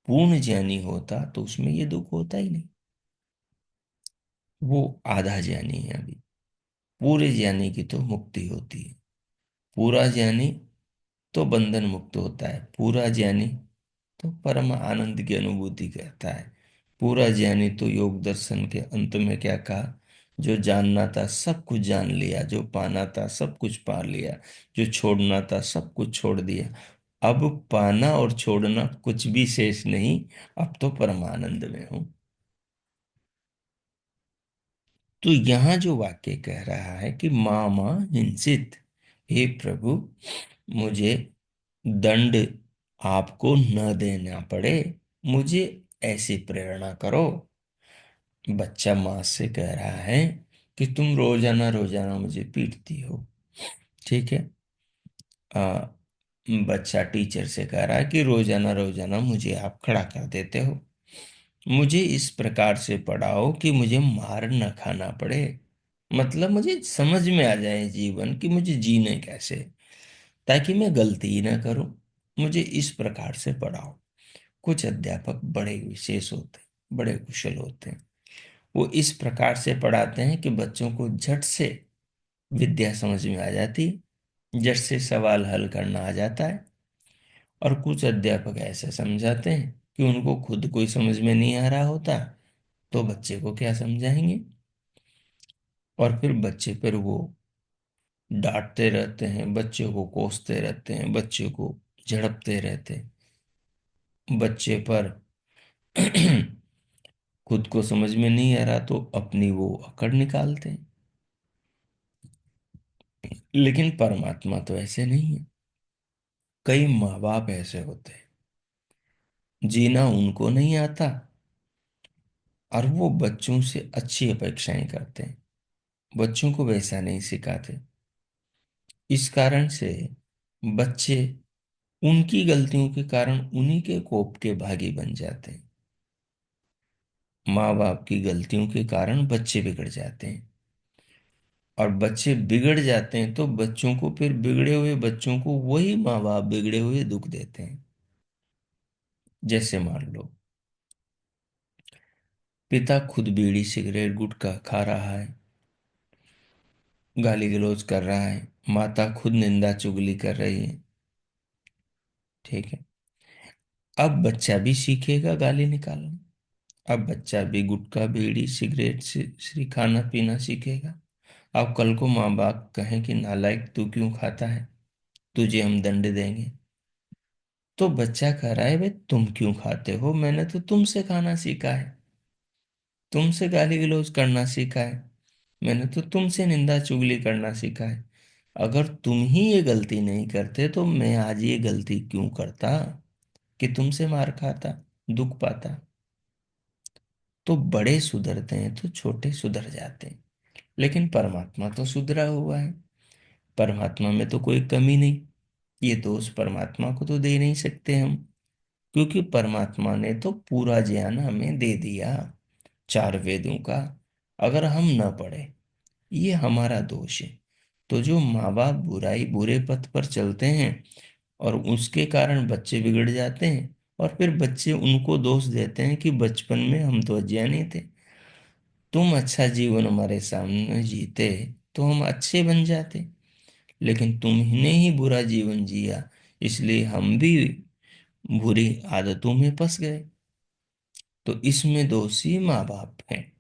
पूर्ण ज्ञानी होता तो उसमें ये दुख होता ही नहीं। वो आधा ज्ञानी है अभी। पूरे ज्ञानी की तो मुक्ति होती है। पूरा ज्ञानी तो बंधन मुक्त होता है। पूरा ज्ञानी तो परम आनंद की अनुभूति करता है। पूरा ज्ञानी तो योग दर्शन के अंत में क्या कहा? जो जानना था सब कुछ जान लिया, जो पाना था सब कुछ पा लिया, जो छोड़ना था सब कुछ छोड़ दिया। अब पाना और छोड़ना कुछ भी शेष नहीं, अब तो परमानंद में हूं। तो यहां जो वाक्य कह रहा है कि मामा हिंसित, हे प्रभु, मुझे दंड आपको न देना पड़े, मुझे ऐसी प्रेरणा करो। बच्चा माँ से कह रहा है कि तुम रोजाना रोजाना मुझे पीटती हो। ठीक है। आ, बच्चा टीचर से कह रहा है कि रोजाना रोजाना मुझे आप खड़ा कर देते हो। मुझे इस प्रकार से पढ़ाओ कि मुझे मार न खाना पड़े। मतलब मुझे समझ में आ जाए जीवन कि मुझे जीने कैसे, ताकि मैं गलती ही ना करूं। मुझे इस प्रकार से पढ़ाओ। कुछ अध्यापक बड़े विशेष होते हैं, बड़े कुशल होते हैं। वो इस प्रकार से पढ़ाते हैं कि बच्चों को झट से विद्या समझ में आ जाती, झट से सवाल हल करना आ जाता है। और कुछ अध्यापक ऐसे समझाते हैं कि उनको खुद कोई समझ में नहीं आ रहा होता, तो बच्चे को क्या समझाएंगे। और फिर बच्चे पर वो डांटते रहते हैं, बच्चे को कोसते रहते हैं, बच्चे को झड़पते रहते हैं। बच्चे पर खुद को समझ में नहीं आ रहा तो अपनी वो अकड़ निकालते हैं। लेकिन परमात्मा तो ऐसे नहीं है। कई माँ बाप ऐसे होते हैं, जीना उनको नहीं आता और वो बच्चों से अच्छी अपेक्षाएं करते हैं, बच्चों को वैसा नहीं सिखाते। इस कारण से बच्चे उनकी गलतियों के कारण उन्हीं के कोप के भागी बन जाते हैं। माँ बाप की गलतियों के कारण बच्चे बिगड़ जाते हैं। और बच्चे बिगड़ जाते हैं तो बच्चों को, फिर बिगड़े हुए बच्चों को वही माँ बाप बिगड़े हुए दुख देते हैं। जैसे मान लो पिता खुद बीड़ी सिगरेट गुटखा खा रहा है, गाली गलौज कर रहा है, माता खुद निंदा चुगली कर रही है। ठीक है। अब बच्चा भी सीखेगा गाली निकालना। अब बच्चा भी गुटखा बीड़ी सिगरेट से श्री खाना पीना सीखेगा। अब कल को माँ बाप कहें कि नालायक तू क्यों खाता है, तुझे हम दंड देंगे। तो बच्चा कह रहा है भाई तुम क्यों खाते हो, मैंने तो तुमसे खाना सीखा है, तुमसे गाली गलौज करना सीखा है, मैंने तो तुमसे निंदा चुगली करना सीखा है। अगर तुम ही ये गलती नहीं करते तो मैं आज ये गलती क्यों करता कि तुमसे मार खाता, दुख पाता। तो बड़े सुधरते हैं तो छोटे सुधर जाते हैं। लेकिन परमात्मा तो सुधरा हुआ है। परमात्मा में तो कोई कमी नहीं। ये दोष परमात्मा को तो दे नहीं सकते हम, क्योंकि परमात्मा ने तो पूरा ज्ञान हमें दे दिया, चार वेदों का। अगर हम न पढ़े, ये हमारा दोष है। तो जो माँ बाप बुराई बुरे पथ पर चलते हैं और उसके कारण बच्चे बिगड़ जाते हैं, और फिर बच्चे उनको दोष देते हैं कि बचपन में हम तो अज्ञानी थे, तुम अच्छा जीवन हमारे सामने जीते तो हम अच्छे बन जाते, लेकिन तुमने ही बुरा जीवन जिया, इसलिए हम भी बुरी आदतों में फंस गए। तो इसमें दोषी माँ बाप हैं।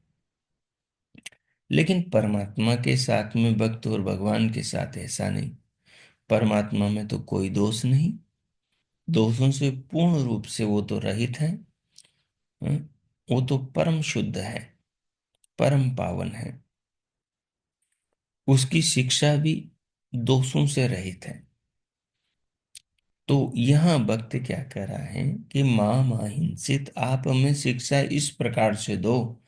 लेकिन परमात्मा के साथ में भक्त और भगवान के साथ ऐसा नहीं। परमात्मा में तो कोई दोष नहीं, दोषों से पूर्ण रूप से वो तो रहित है। हं? वो तो परम शुद्ध है, परम पावन है। उसकी शिक्षा भी दोषों से रहित है। तो यहाँ भक्त क्या कह रहा है कि माँ माँ हिंसित, आप हमें शिक्षा इस प्रकार से दो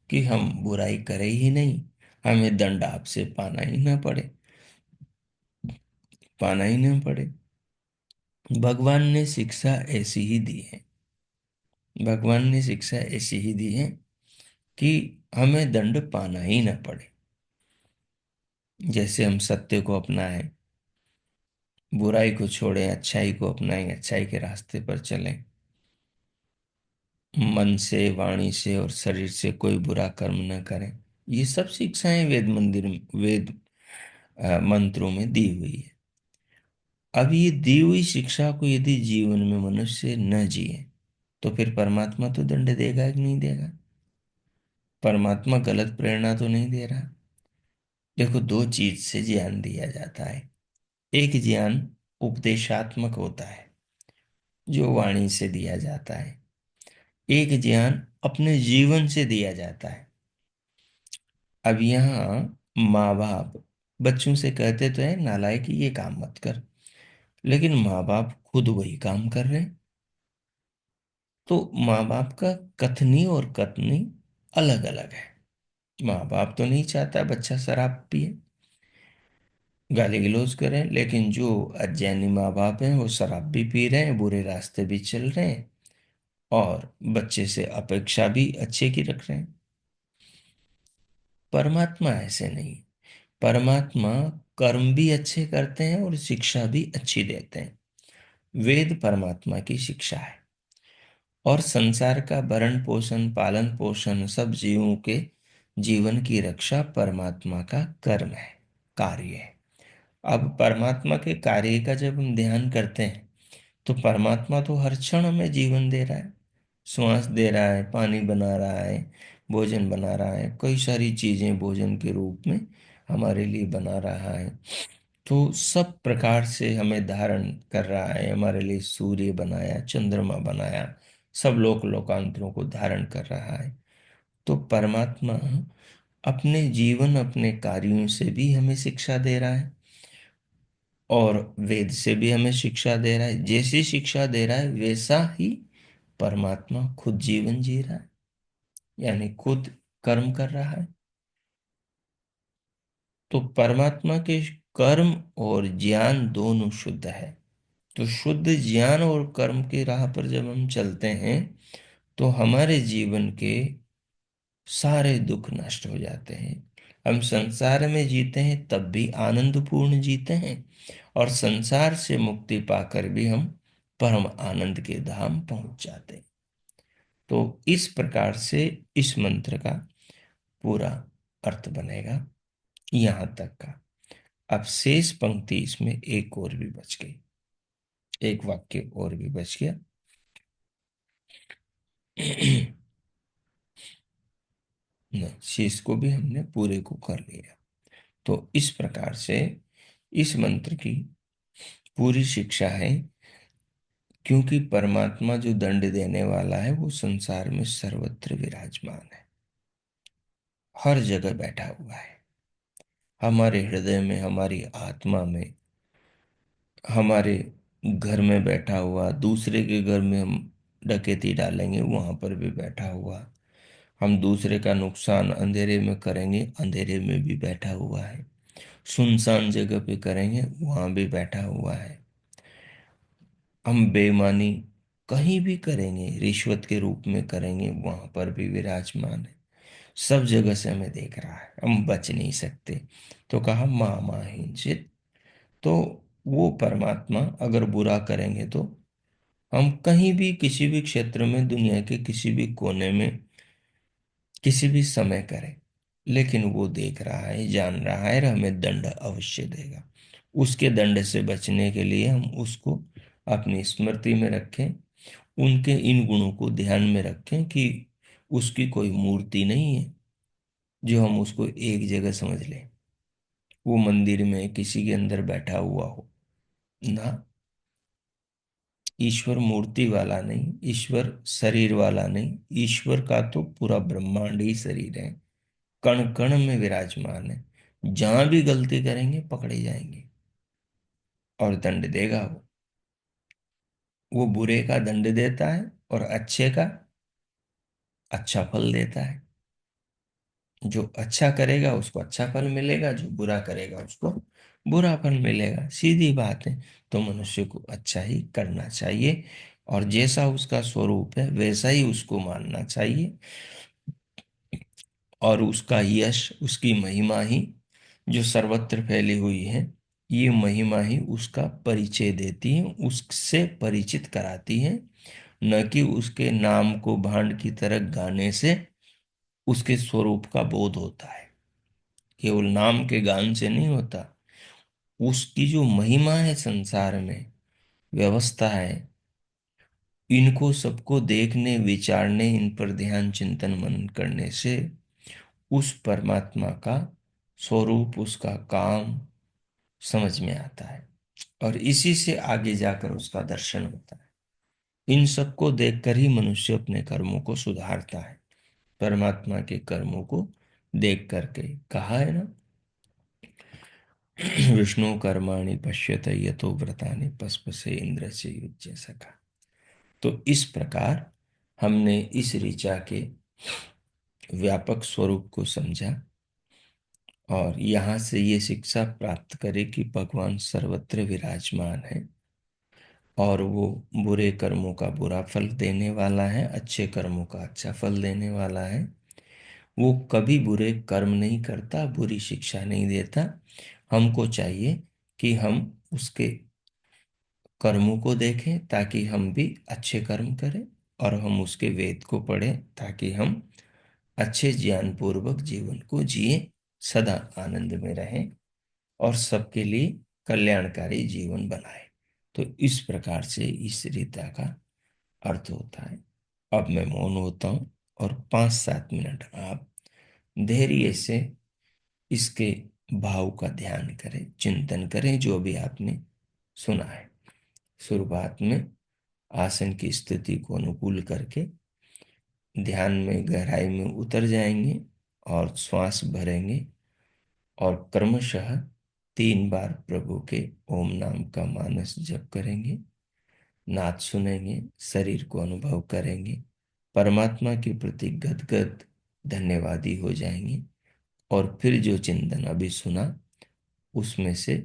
कि हम बुराई करें ही नहीं, हमें दंड आपसे पाना ही ना पड़े। भगवान ने शिक्षा ऐसी ही दी है। भगवान ने शिक्षा ऐसी ही दी है कि हमें दंड पाना ही ना पड़े। जैसे हम सत्य को अपनाएं, बुराई को छोड़ें, अच्छाई को अपनाएं, अच्छाई के रास्ते पर चलें, मन से, वाणी से और शरीर से कोई बुरा कर्म न करें। ये सब शिक्षाएं वेद मंत्रों में दी हुई है। अब ये दी हुई शिक्षा को यदि जीवन में मनुष्य न जिए, तो फिर परमात्मा तो दंड देगा कि नहीं देगा? परमात्मा गलत प्रेरणा तो नहीं दे रहा। देखो, दो चीज से ज्ञान दिया जाता है। एक ज्ञान उपदेशात्मक होता है, जो वाणी से दिया जाता है। एक ज्ञान अपने जीवन से दिया जाता है। अब यहाँ माँ बाप बच्चों से कहते तो है, नालायक ये काम मत कर, लेकिन माँ बाप खुद वही काम कर रहे हैं। तो माँ बाप का कथनी और कथनी अलग अलग है। माँ बाप तो नहीं चाहता बच्चा शराब पिए, गाली गलौज करें, लेकिन जो अज्ञानी माँ बाप हैं वो शराब भी पी रहे हैं, बुरे रास्ते भी चल रहे हैं, और बच्चे से अपेक्षा भी अच्छे की रख रहे हैं। परमात्मा ऐसे नहीं। परमात्मा कर्म भी अच्छे करते हैं और शिक्षा भी अच्छी देते हैं। वेद परमात्मा की शिक्षा है, और संसार का भरण पोषण, पालन पोषण, सब जीवों के जीवन की रक्षा परमात्मा का कर्म है, कार्य है। अब परमात्मा के कार्य का जब हम ध्यान करते हैं, तो परमात्मा तो हर क्षण हमें जीवन दे रहा है, श्वास दे रहा है, पानी बना रहा है, भोजन बना रहा है, कई सारी चीजें भोजन के रूप में हमारे लिए बना रहा है। तो सब प्रकार से हमें धारण कर रहा है, हमारे लिए सूर्य बनाया, चंद्रमा बनाया, सब लोकांतरों को धारण कर रहा है। तो परमात्मा अपने जीवन, अपने कार्यों से भी हमें शिक्षा दे रहा है, और वेद से भी हमें शिक्षा दे रहा है। जैसी शिक्षा दे रहा है वैसा ही परमात्मा खुद जीवन जी रहा है, यानी खुद कर्म कर रहा है। तो परमात्मा के कर्म और ज्ञान दोनों शुद्ध है। तो शुद्ध ज्ञान और कर्म की राह पर जब हम चलते हैं, तो हमारे जीवन के सारे दुख नष्ट हो जाते हैं। हम संसार में जीते हैं तब भी आनंदपूर्ण जीते हैं, और संसार से मुक्ति पाकर भी हम परम आनंद के धाम पहुंच जाते हैं। तो इस प्रकार से इस मंत्र का पूरा अर्थ बनेगा यहां तक का। अब शेष पंक्ति इसमें एक और भी बच गई, एक वाक्य और भी बच गया। नहीं, शेष को भी हमने पूरे को कर लिया। तो इस प्रकार से इस मंत्र की पूरी शिक्षा है, क्योंकि परमात्मा जो दंड देने वाला है वो संसार में सर्वत्र विराजमान है, हर जगह बैठा हुआ है, हमारे हृदय में, हमारी आत्मा में, हमारे घर में बैठा हुआ, दूसरे के घर में हम डकैती डालेंगे वहां पर भी बैठा हुआ, हम दूसरे का नुकसान अंधेरे में करेंगे, अंधेरे में भी बैठा हुआ है, सुनसान जगह पे करेंगे वहां भी बैठा हुआ है, हम बेईमानी कहीं भी करेंगे, रिश्वत के रूप में करेंगे वहां पर भी विराजमान है, सब जगह से हमें देख रहा है, हम बच नहीं सकते। तो कहा माँ माँ हिंसित। तो वो परमात्मा अगर बुरा करेंगे तो हम कहीं भी, किसी भी क्षेत्र में, दुनिया के किसी भी कोने में, किसी भी समय करें, लेकिन वो देख रहा है, जान रहा है, और हमें दंड अवश्य देगा। उसके दंड से बचने के लिए हम उसको अपनी स्मृति में रखें, उनके इन गुणों को ध्यान में रखें कि उसकी कोई मूर्ति नहीं है जो हम उसको एक जगह समझ लें, वो मंदिर में किसी के अंदर बैठा हुआ हो ना। ईश्वर मूर्ति वाला नहीं, ईश्वर शरीर वाला नहीं, ईश्वर का तो पूरा ब्रह्मांड ही शरीर है, कण कण में विराजमान है। जहां भी गलती करेंगे पकड़े जाएंगे और दंड देगा वो बुरे का दंड देता है और अच्छे का अच्छा फल देता है। जो अच्छा करेगा उसको अच्छा फल मिलेगा, जो बुरा करेगा उसको बुरा फल मिलेगा, सीधी बात है। तो मनुष्य को अच्छा ही करना चाहिए, और जैसा उसका स्वरूप है वैसा ही उसको मानना चाहिए। और उसका यश, उसकी महिमा ही जो सर्वत्र फैली हुई है, ये महिमा ही उसका परिचय देती है, उससे परिचित कराती है। न कि उसके नाम को भांड की तरह गाने से उसके स्वरूप का बोध होता है। केवल नाम के गान से नहीं होता, उसकी जो महिमा है संसार में, व्यवस्था है, इनको सबको देखने विचारने, इन पर ध्यान चिंतन मनन करने से उस परमात्मा का स्वरूप, उसका काम समझ में आता है, और इसी से आगे जाकर उसका दर्शन होता है। इन सबको देखकर ही मनुष्य अपने कर्मों को सुधारता है। परमात्मा के कर्मों को देख करके कहा है ना, विष्णु कर्माणि पश्यत यतो व्रतानि पस्पसे इंद्र से युज्य सखा। तो इस प्रकार हमने इस ऋचा के व्यापक स्वरूप को समझा, और यहाँ से ये शिक्षा प्राप्त करे कि भगवान सर्वत्र विराजमान है, और वो बुरे कर्मों का बुरा फल देने वाला है, अच्छे कर्मों का अच्छा फल देने वाला है। वो कभी बुरे कर्म नहीं करता, बुरी शिक्षा नहीं देता। हमको चाहिए कि हम उसके कर्मों को देखें ताकि हम भी अच्छे कर्म करें, और हम उसके वेद को पढ़ें ताकि हम अच्छे ज्ञान पूर्वक जीवन को जिए, सदा आनंद में रहें, और सबके लिए कल्याणकारी जीवन बनाए। तो इस प्रकार से इस रीता का अर्थ होता है। अब मैं मौन होता हूँ, और 5-7 मिनट आप धैर्य से इसके भाव का ध्यान करें, चिंतन करें, जो भी आपने सुना है। शुरुआत में आसन की स्थिति को अनुकूल करके ध्यान में गहराई में उतर जाएंगे, और श्वास भरेंगे, और क्रमशः 3 बार प्रभु के ओम नाम का मानस जप करेंगे, नाद सुनेंगे, शरीर को अनुभव करेंगे, परमात्मा के प्रति गदगद धन्यवादी हो जाएंगे, और फिर जो चिंतन अभी सुना उसमें से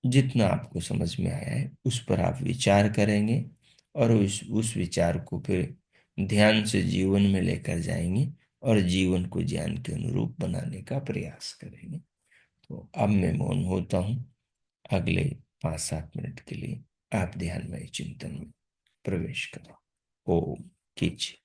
जितना आपको समझ में आया है उस पर आप विचार करेंगे, और उस विचार को फिर ध्यान से जीवन में लेकर जाएंगे, और जीवन को ज्ञान के अनुरूप बनाने का प्रयास करेंगे। तो अब मैं मौन होता हूँ। अगले 5-7 मिनट के लिए आप ध्यानमय चिंतन में प्रवेश करो। ओम कीजिए।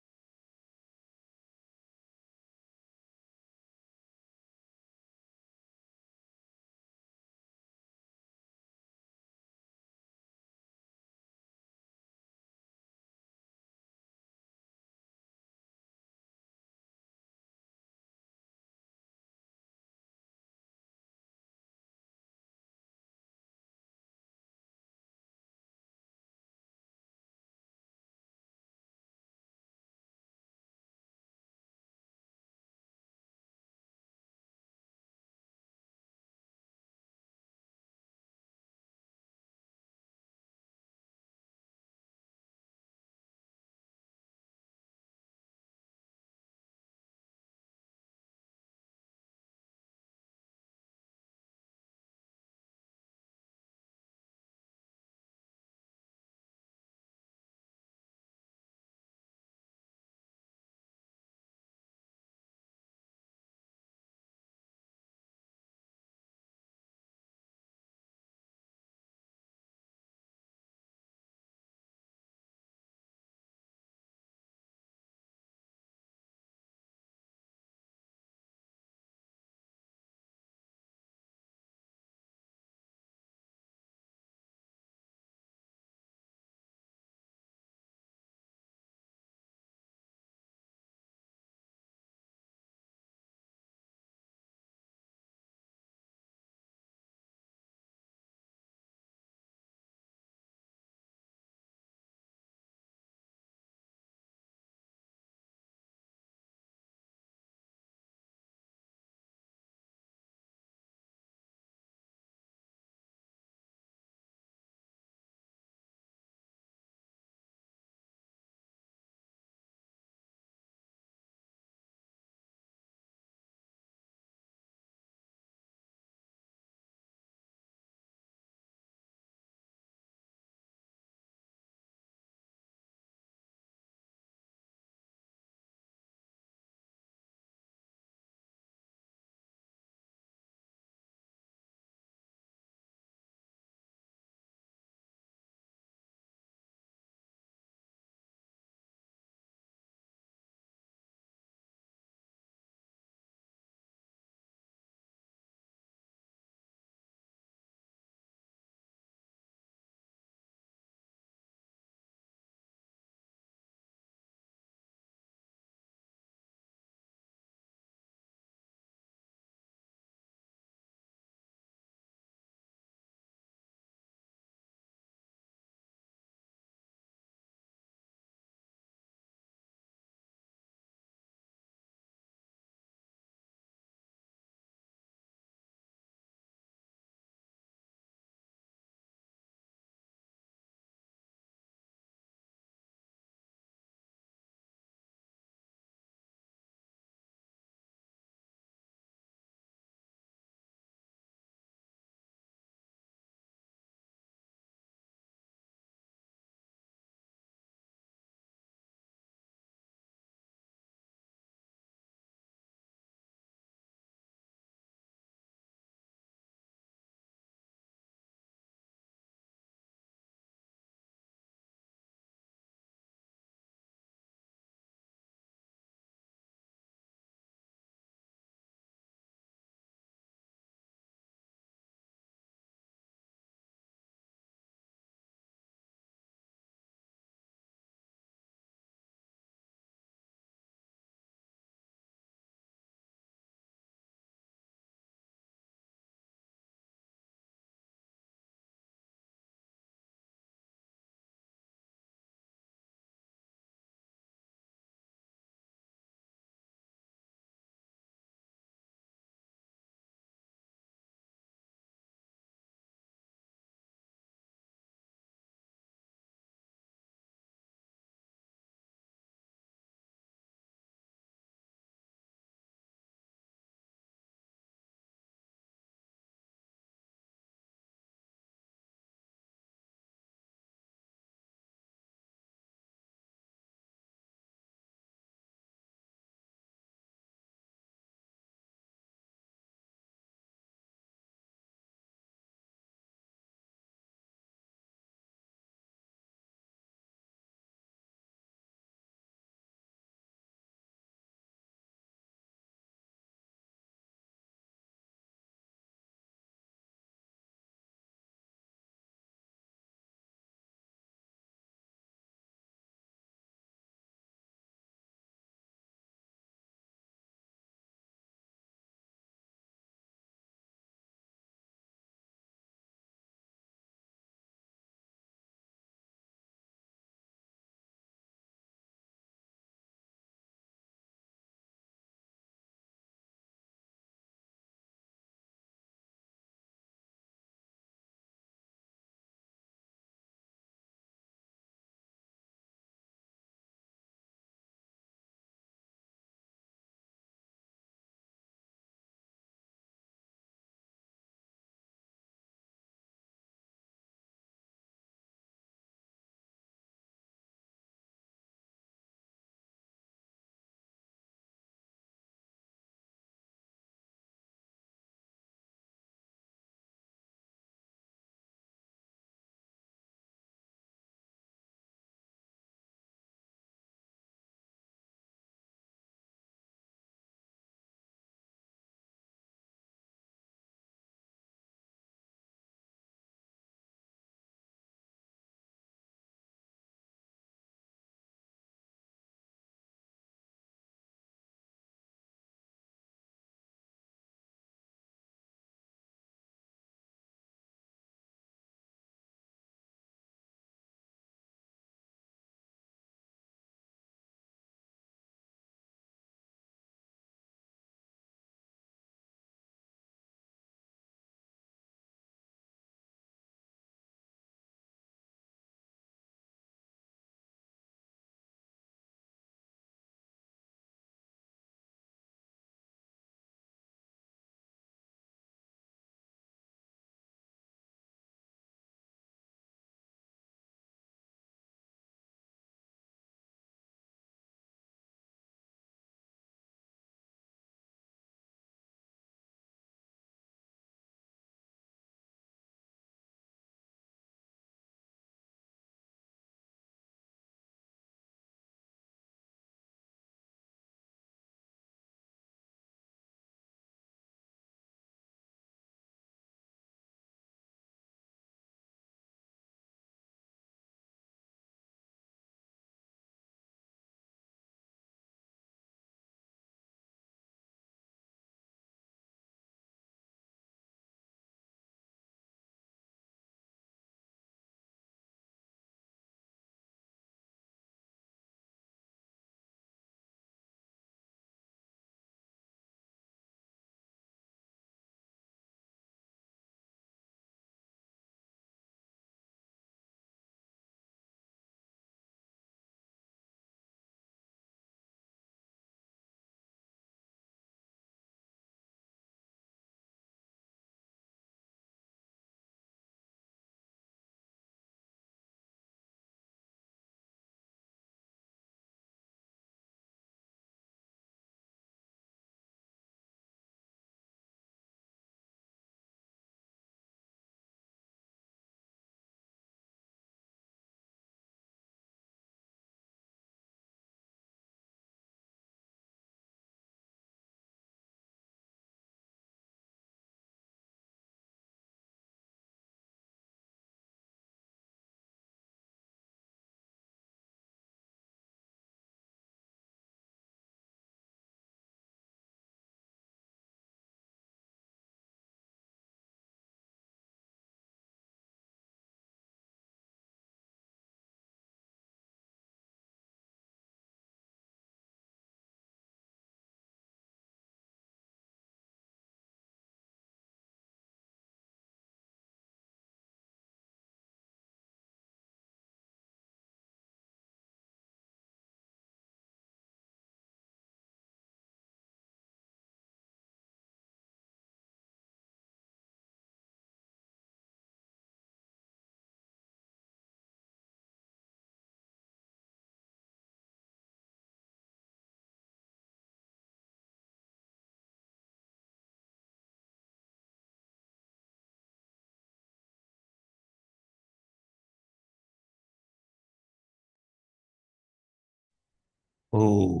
ओ।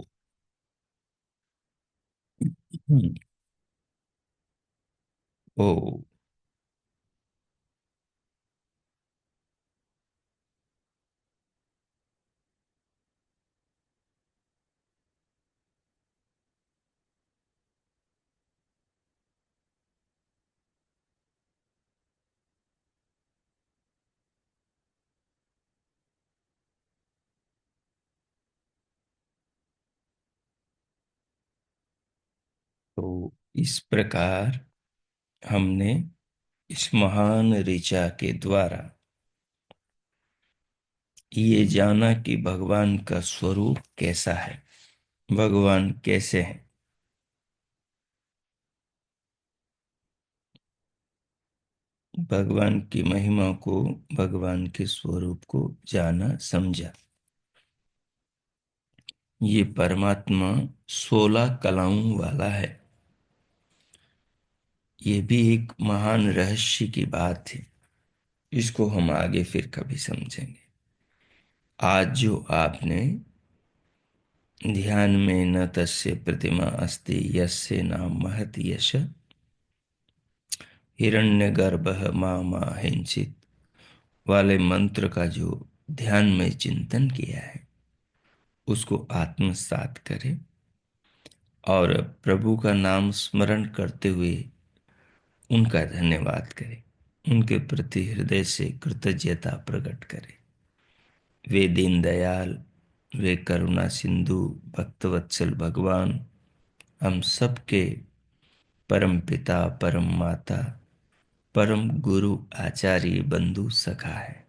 हम्म, ओ। तो इस प्रकार हमने इस महान ऋचा के द्वारा ये जाना कि भगवान का स्वरूप कैसा है, भगवान कैसे हैं। भगवान की महिमा को, भगवान के स्वरूप को जाना, समझा। ये परमात्मा 16 कलाओं वाला है। ये भी एक महान रहस्य की बात है। इसको हम आगे फिर कभी समझेंगे। आज जो आपने ध्यान में न तस्य प्रतिमा अस्ति यस्य नाम महत यश हिरण्यगर्भः माहिंसित वाले मंत्र का जो ध्यान में चिंतन किया है, उसको आत्मसात करें और प्रभु का नाम स्मरण करते हुए उनका धन्यवाद करें, उनके प्रति हृदय से कृतज्ञता प्रकट करें। वे दीनदयाल, वे करुणा सिंधु, भक्तवत्सल भगवान, हम सबके परम पिता, परम माता, परम गुरु, आचार्य, बंधु, सखा है।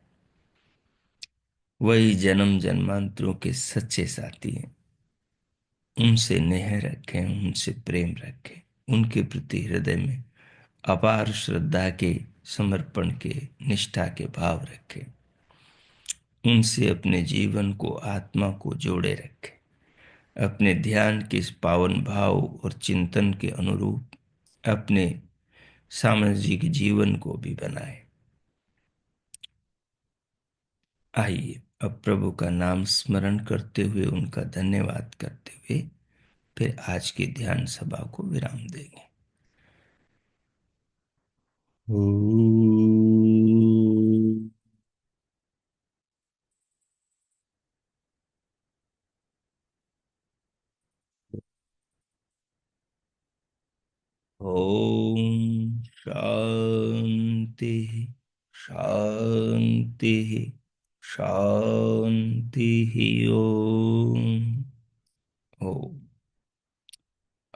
वही जन्म जन्मांतरों के सच्चे साथी हैं। उनसे नेह रखें, उनसे प्रेम रखें, उनके प्रति हृदय में अपार श्रद्धा के, समर्पण के, निष्ठा के भाव रखें। उनसे अपने जीवन को, आत्मा को जोड़े रखें। अपने ध्यान के इस पावन भाव और चिंतन के अनुरूप अपने सामाजिक जीवन को भी बनाए। आइए अब प्रभु का नाम स्मरण करते हुए, उनका धन्यवाद करते हुए फिर आज की ध्यान सभा को विराम देंगे। ओम। ओम शांति, शांति, शांति। ओम। ओम।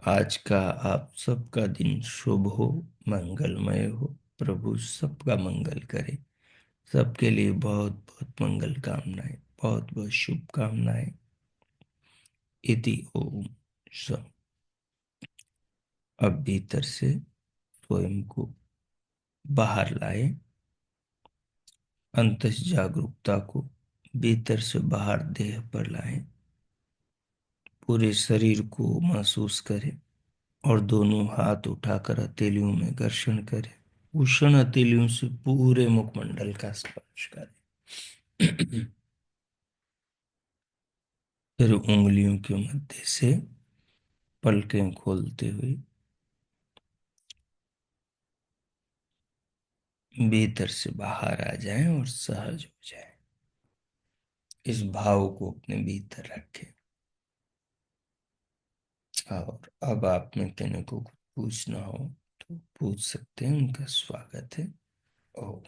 आज का आप सबका दिन शुभ हो, मंगलमय हो। प्रभु सबका मंगल करे। सबके लिए बहुत बहुत मंगल कामनाएं, बहुत बहुत शुभकामनाएं। इति ओम। सब अब भीतर से स्वयं को बाहर लाए, अंतस जागरूकता को भीतर से बाहर देह पर लाएं। पूरे शरीर को महसूस करें और दोनों हाथ उठाकर हथेलियों में घर्षण करें। उष्ण हथेलियों से पूरे मुखमंडल का स्पर्श करें। फिर उंगलियों के मध्य से पलकें खोलते हुए भीतर से बाहर आ जाएं और सहज हो जाएं। इस भाव को अपने भीतर रखें। और अब आप में कहने को कुछ पूछना हो तो पूछ सकते हैं। उनका स्वागत है। ओम।